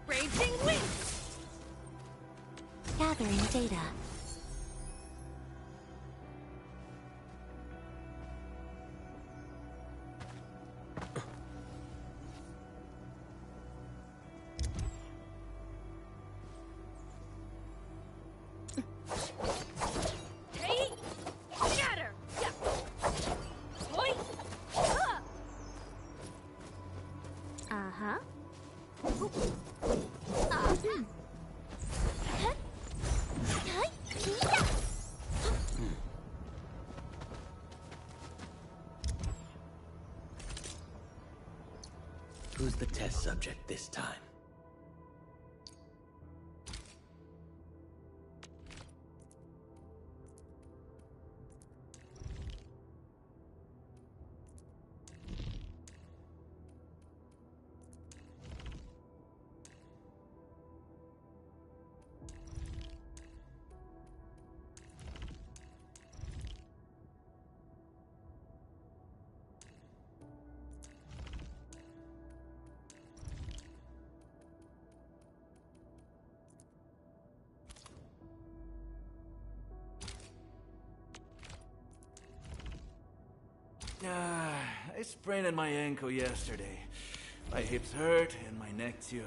N: Raging wind!
L: Gathering data.
M: Who's the test subject this time?
P: I sprained my ankle yesterday. My hips hurt and my neck too.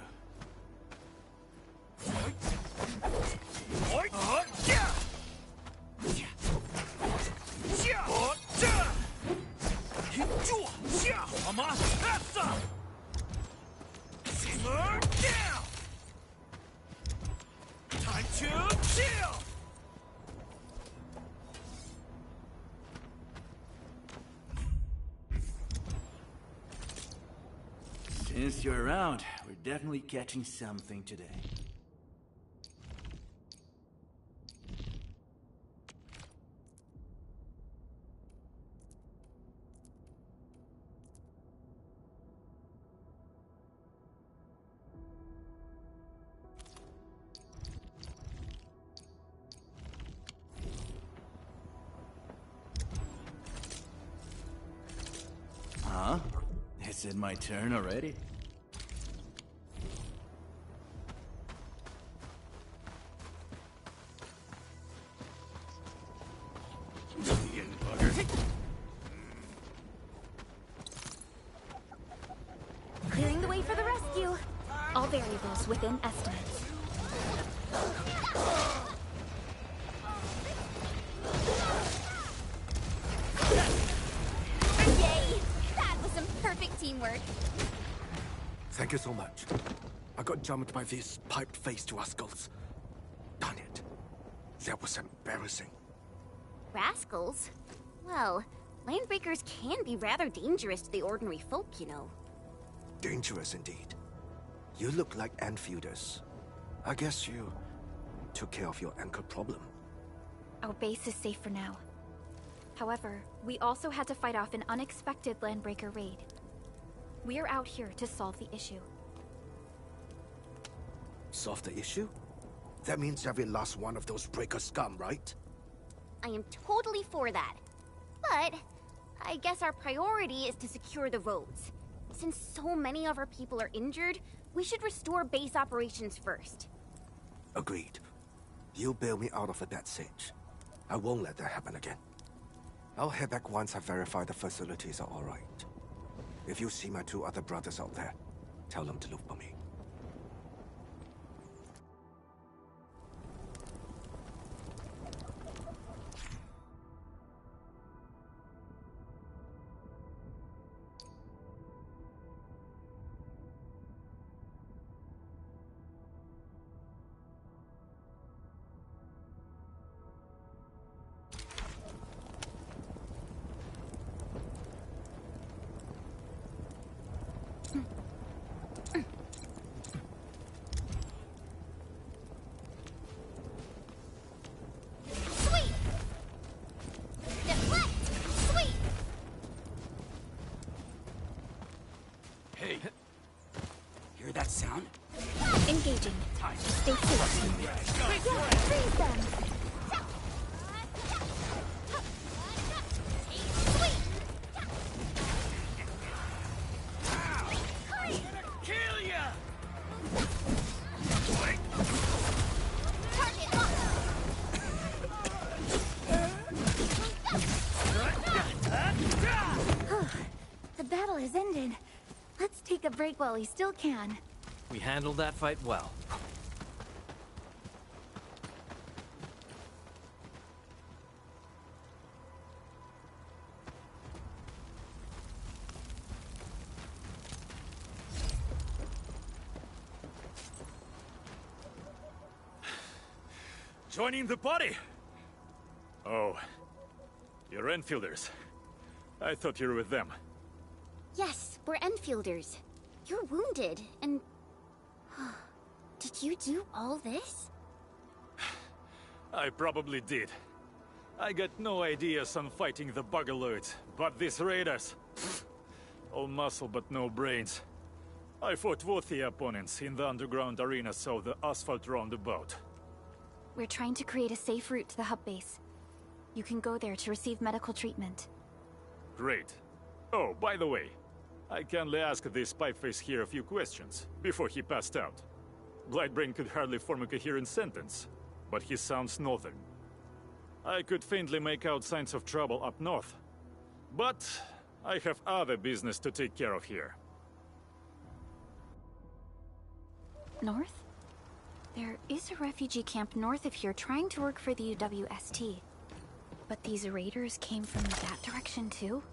B: Time to chill!
P: Since you're around, we're definitely catching something today. Huh? Is it my turn already?
A: Clearing the way for the rescue. All variables within estimates.
H: Yay! That was some perfect teamwork.
T: Thank you so much. I got jumped by these pipe-faced rascals. Darn it. That was embarrassing.
H: Rascals? Well, landbreakers can be rather dangerous to the ordinary folk, you know.
T: Dangerous indeed. You look like Enfielders. I guess you took care of your ankle problem.
A: Our base is safe for now. However, we also had to fight off an unexpected landbreaker raid. We're out here to solve the issue.
T: Solve the issue? That means every last one of those breaker scum, right?
H: I am totally for that. But I guess our priority is to secure the roads. Since so many of our people are injured, we should restore base operations first.
T: Agreed. You bail me out of a bad sitch. I won't let that happen again. I'll head back once I verify the facilities are all right. If you see my two other brothers out there, tell them to look for me.
A: Engaging. Stay safe. Yeah, freeze them!
B: Kill ya!
A: The battle has ended. Let's take a break while we still can.
I: We handled that fight well.
U: Joining the party? Oh, you're Enfielders. I thought you were with them.
H: Yes, we're Enfielders. You're wounded, and... Did you do all this?
U: I probably did. I got no ideas on fighting the Buggerloids, but these raiders... all muscle but no brains. I fought worthy opponents in the underground arenas of the asphalt roundabout.
A: We're trying to create a safe route to the hub base. You can go there to receive medical treatment.
U: Great. Oh, by the way, I kindly asked this pipeface here a few questions before he passed out. Blightbrain could hardly form a coherent sentence, but he sounds northern. I could faintly make out signs of trouble up north, but I have other business to take care of here.
A: North? There is a refugee camp north of here trying to work for the UWST. But these raiders came from that direction too?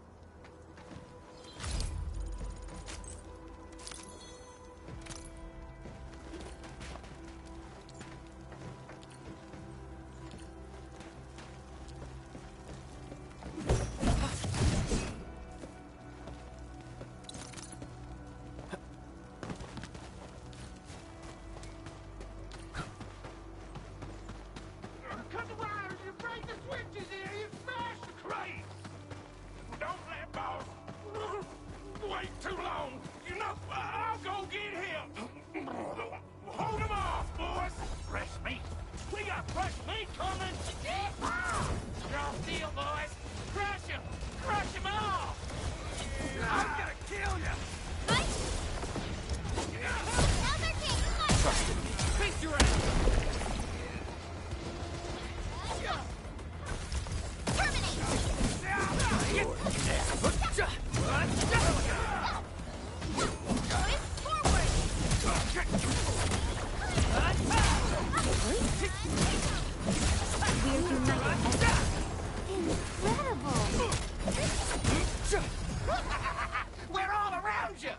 B: We're all around you!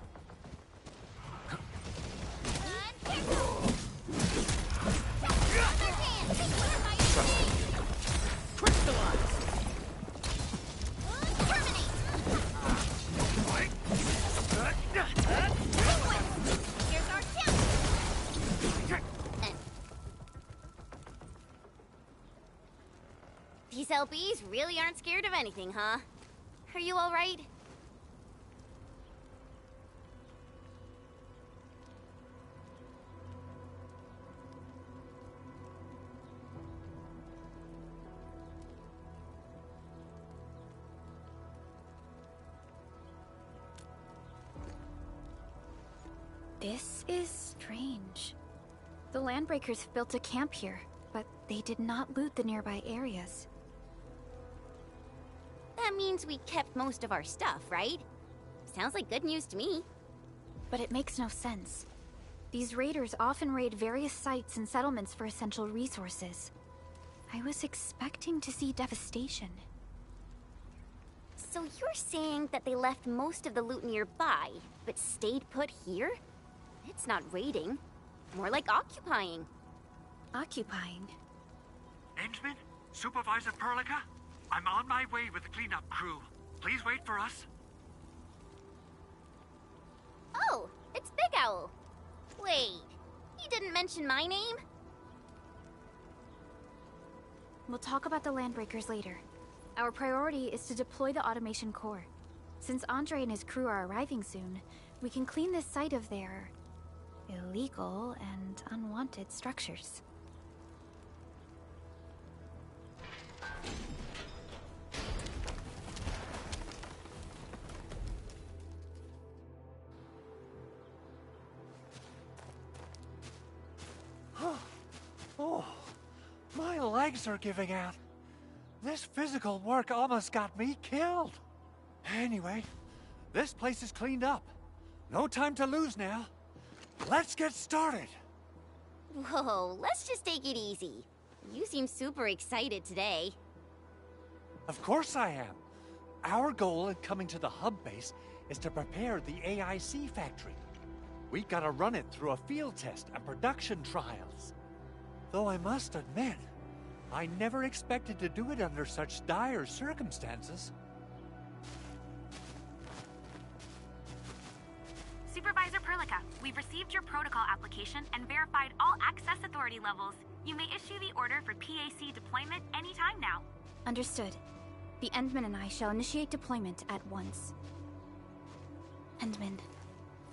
H: These LBs really aren't scared of anything, huh? Are you all right?
A: This is strange. The Landbreakers built a camp here, but they did not loot the nearby areas.
H: That means we kept most of our stuff, right? Sounds like good news to me.
A: But it makes no sense. These raiders often raid various sites and settlements for essential resources. I was expecting to see devastation.
H: So you're saying that they left most of the loot nearby, but stayed put here? It's not raiding. More like occupying.
A: Occupying?
G: Endman? Supervisor Perlica? I'm on my way with the cleanup crew. Please wait for us.
H: Oh, it's Big Owl. Wait, he didn't mention my name?
A: We'll talk about the Landbreakers later. Our priority is to deploy the automation core. Since Andre and his crew are arriving soon, we can clean this site of their illegal and unwanted structures.
G: Oh, my legs are giving out. This physical work almost got me killed. Anyway, this place is cleaned up. No time to lose now. Let's get started.
H: Whoa, let's just take it easy. You seem super excited today.
G: Of course I am. Our goal in coming to the hub base is to prepare the AIC factory. We gotta run it through a field test and production trials. Though I must admit, I never expected to do it under such dire circumstances.
D: Supervisor Perlica, we've received your protocol application and verified all access authority levels. You may issue the order for PAC deployment anytime now.
A: Understood. The Endman and I shall initiate deployment at once. Endman,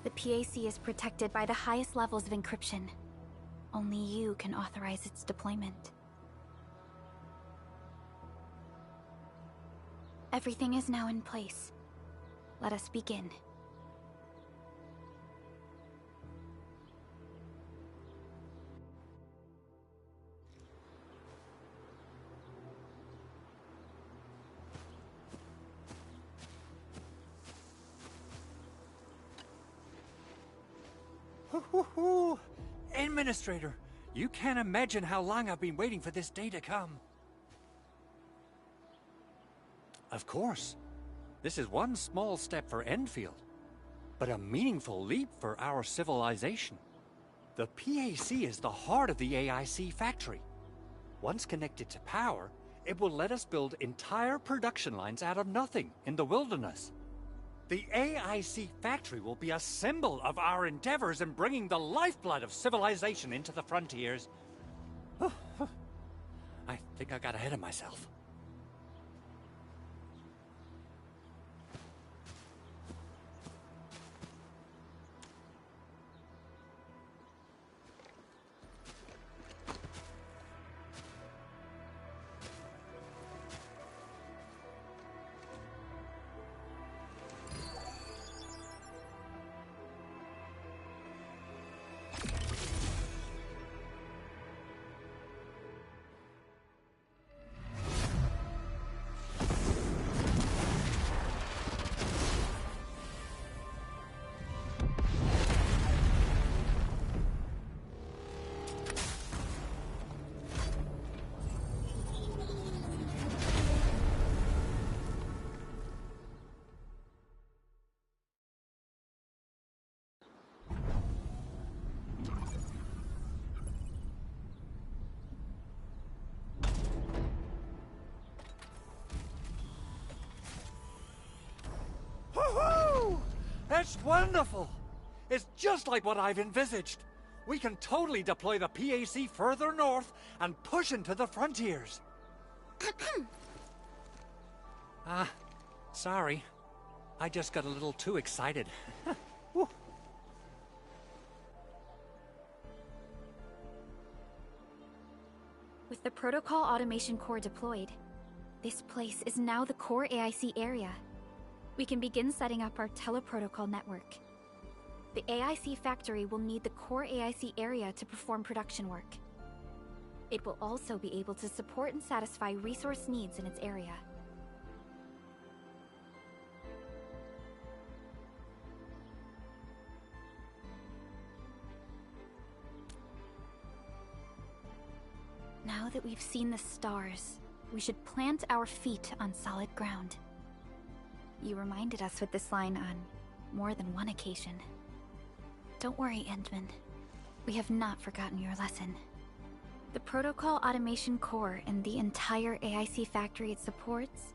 A: the PAC is protected by the highest levels of encryption. Only you can authorize its deployment. Everything is now in place. Let us begin.
G: Administrator, you can't imagine how long I've been waiting for this day to come. Of course, this is one small step for Endfield, but a meaningful leap for our civilization. The PAC is the heart of the AIC factory. Once connected to power, it will let us build entire production lines out of nothing in the wilderness. The AIC factory will be a symbol of our endeavors in bringing the lifeblood of civilization into the frontiers. I think I got ahead of myself. That's wonderful! It's just like what I've envisaged. We can totally deploy the PAC further north and push into the frontiers. Sorry. I just got a little too excited.
A: With the Protocol Automation Core deployed, this place is now the core AIC area. We can begin setting up our teleprotocol network. The AIC factory will need the core AIC area to perform production work. It will also be able to support and satisfy resource needs in its area. Now that we've seen the stars, we should plant our feet on solid ground. You reminded us with this line on more than one occasion. Don't worry, Endman. We have not forgotten your lesson. The Protocol Automation Core and the entire AIC factory it supports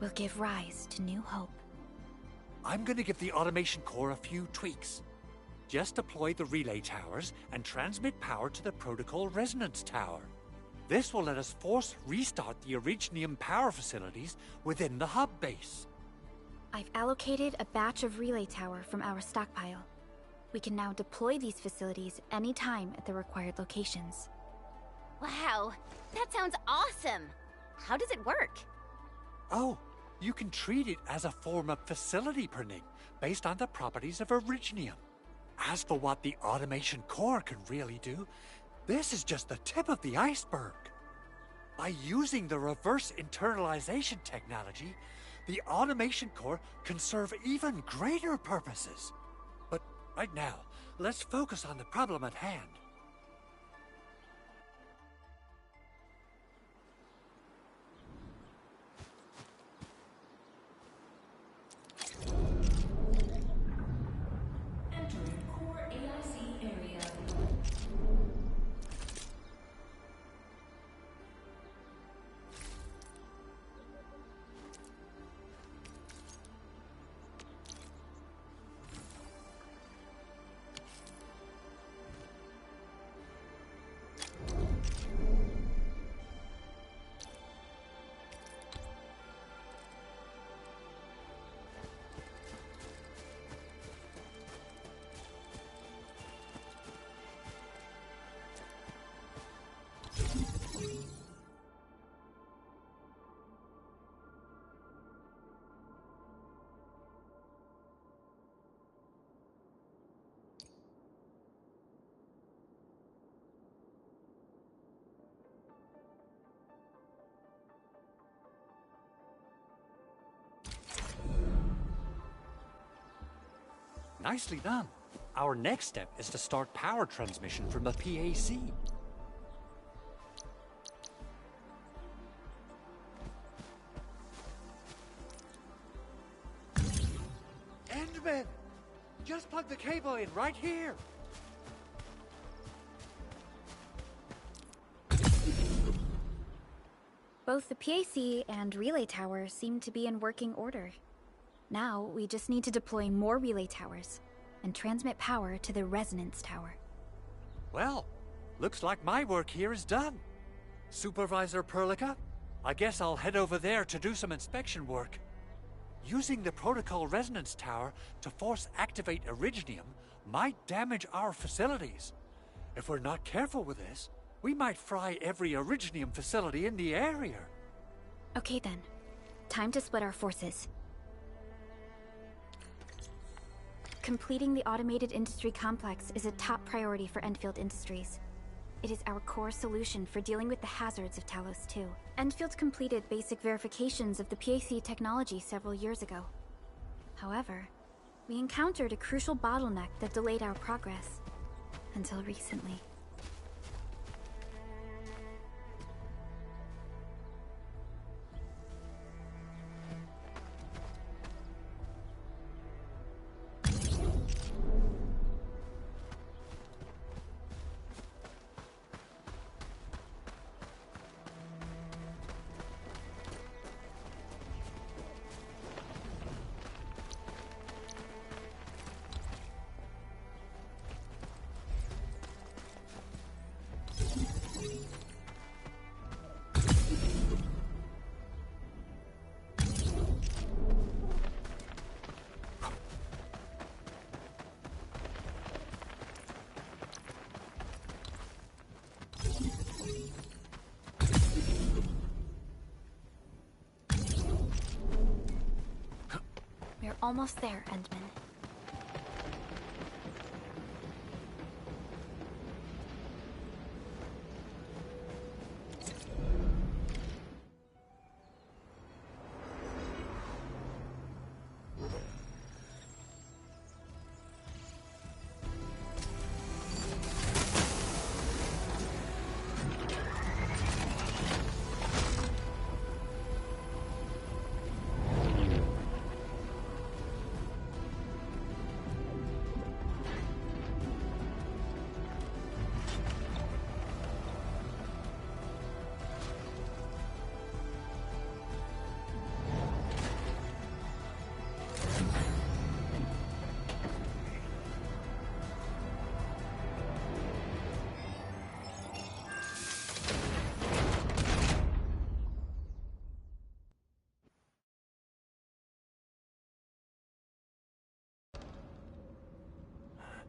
A: will give rise to new hope.
G: I'm gonna give the Automation Core a few tweaks. Just deploy the relay towers and transmit power to the Protocol Resonance Tower. This will let us force restart the Originium power facilities within the hub base.
A: I've allocated a batch of relay tower from our stockpile. We can now deploy these facilities anytime at the required locations.
H: Wow, that sounds awesome! How does it work?
G: Oh, you can treat it as a form of facility printing, based on the properties of Originium. As for what the automation core can really do, this is just the tip of the iceberg. By using the reverse internalization technology, the automation core can serve even greater purposes. But right now, let's focus on the problem at hand.
F: Entering core AIC area.
G: Nicely done. Our next step is to start power transmission from the PAC. Endman! Just plug the cable in right here!
A: Both the PAC and relay tower seem to be in working order. Now, we just need to deploy more relay towers and transmit power to the resonance tower.
G: Well, looks like my work here is done. Supervisor Perlica, I guess I'll head over there to do some inspection work. Using the protocol resonance tower to force activate Originium might damage our facilities. If we're not careful with this, we might fry every Originium facility in the area.
A: Okay then, time to split our forces. Completing the automated industry complex is a top priority for Endfield Industries. It is our core solution for dealing with the hazards of Talos 2. Endfield completed basic verifications of the PAC technology several years ago. However, we encountered a crucial bottleneck that delayed our progress. Until recently. We're almost there, Endman.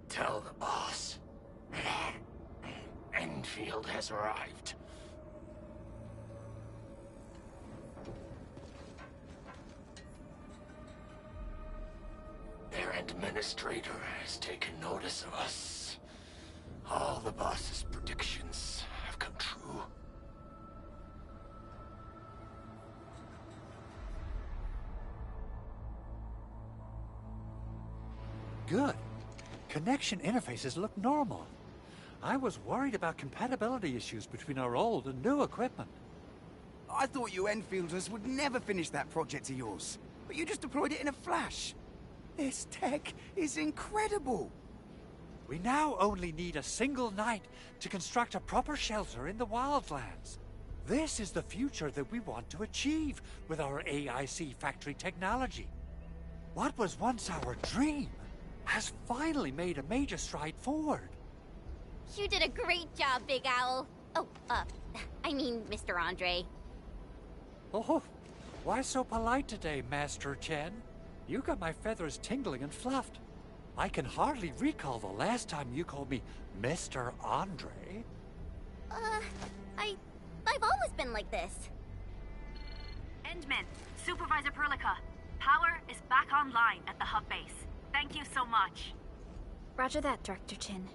C: Tell the boss. Enfield has arrived. Their administrator has taken notice of us. All the boss's predictions have come true.
G: Good. Connection interfaces look normal. I was worried about compatibility issues between our old and new equipment.
J: I thought you Enfielders would never finish that project of yours, but you just deployed it in a flash. This tech is incredible.
G: We now only need a single night to construct a proper shelter in the wildlands. This is the future that we want to achieve with our AIC factory technology. What was once our dream has finally made a major stride forward.
H: You did a great job, Big Owl. Oh, I mean, Mr. Andre.
G: Oh, why so polite today, Master Chen? You got my feathers tingling and fluffed. I can hardly recall the last time you called me Mr. Andre.
H: I've always been like this.
D: Endman, Supervisor Perlica, power is back online at the hub base. Thank you so much.
A: Roger that, Director Chin.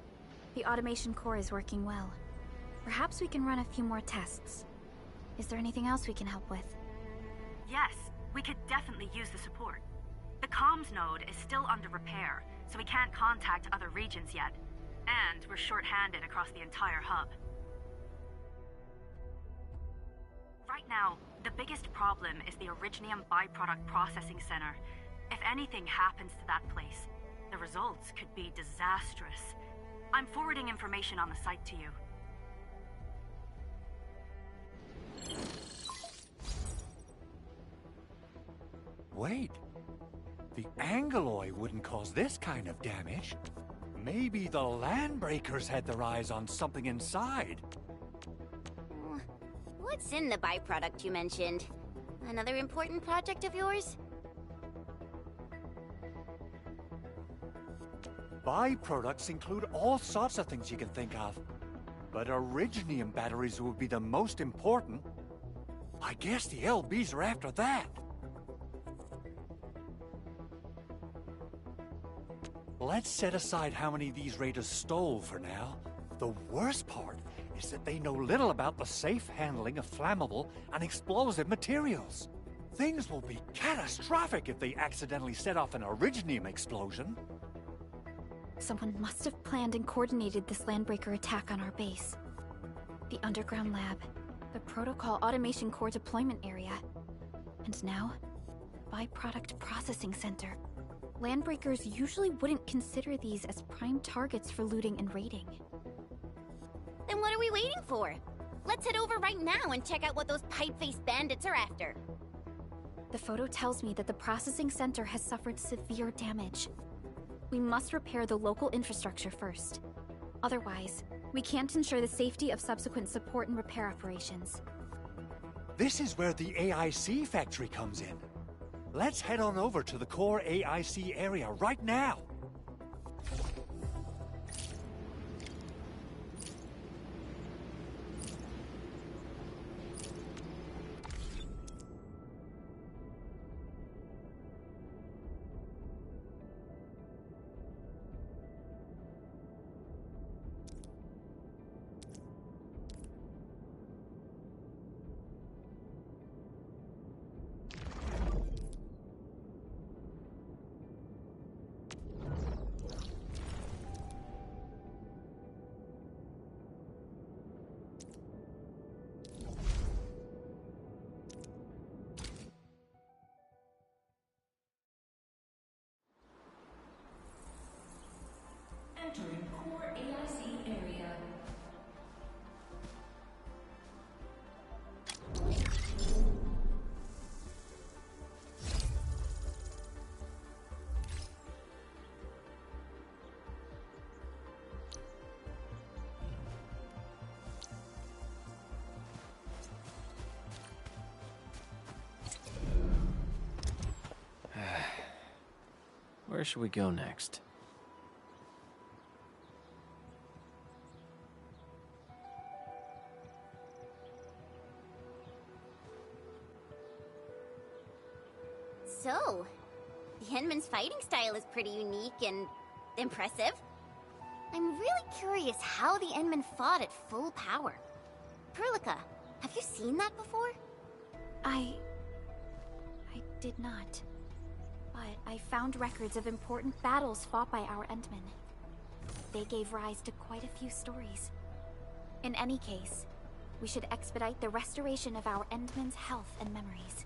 A: The automation core is working well. Perhaps we can run a few more tests. Is there anything else we can help with?
D: Yes, we could definitely use the support. The comms node is still under repair, so we can't contact other regions yet. And we're short-handed across the entire hub. Right now, the biggest problem is the Originium byproduct processing center. If anything happens to that place, the results could be disastrous. I'm forwarding information on the site to you.
G: Wait. The Angeloy wouldn't cause this kind of damage. Maybe the Landbreakers had their eyes on something inside.
H: What's in the byproduct you mentioned? Another important project of yours?
G: Byproducts include all sorts of things you can think of. But Originium batteries would be the most important. I guess the LBs are after that. Let's set aside how many these raiders stole for now. The worst part is that they know little about the safe handling of flammable and explosive materials. Things will be catastrophic if they accidentally set off an Originium explosion.
A: Someone must have planned and coordinated this Landbreaker attack on our base. The underground lab, the protocol automation core deployment area, and now, byproduct processing center. Landbreakers usually wouldn't consider these as prime targets for looting and raiding.
H: Then what are we waiting for? Let's head over right now and check out what those pipe-faced bandits are after.
A: The photo tells me that the processing center has suffered severe damage. We must repair the local infrastructure first. Otherwise, we can't ensure the safety of subsequent support and repair operations.
G: This is where the AIC factory comes in. Let's head on over to the core AIC area right now.
F: Entering core AIC area.
I: Where should we go next?
H: So, the Endman's fighting style is pretty unique and impressive. I'm really curious how the Endman fought at full power. Perlica, have you seen that before?
A: I did not. But I found records of important battles fought by our Endmen. They gave rise to quite a few stories. In any case, we should expedite the restoration of our Endmen's health and memories.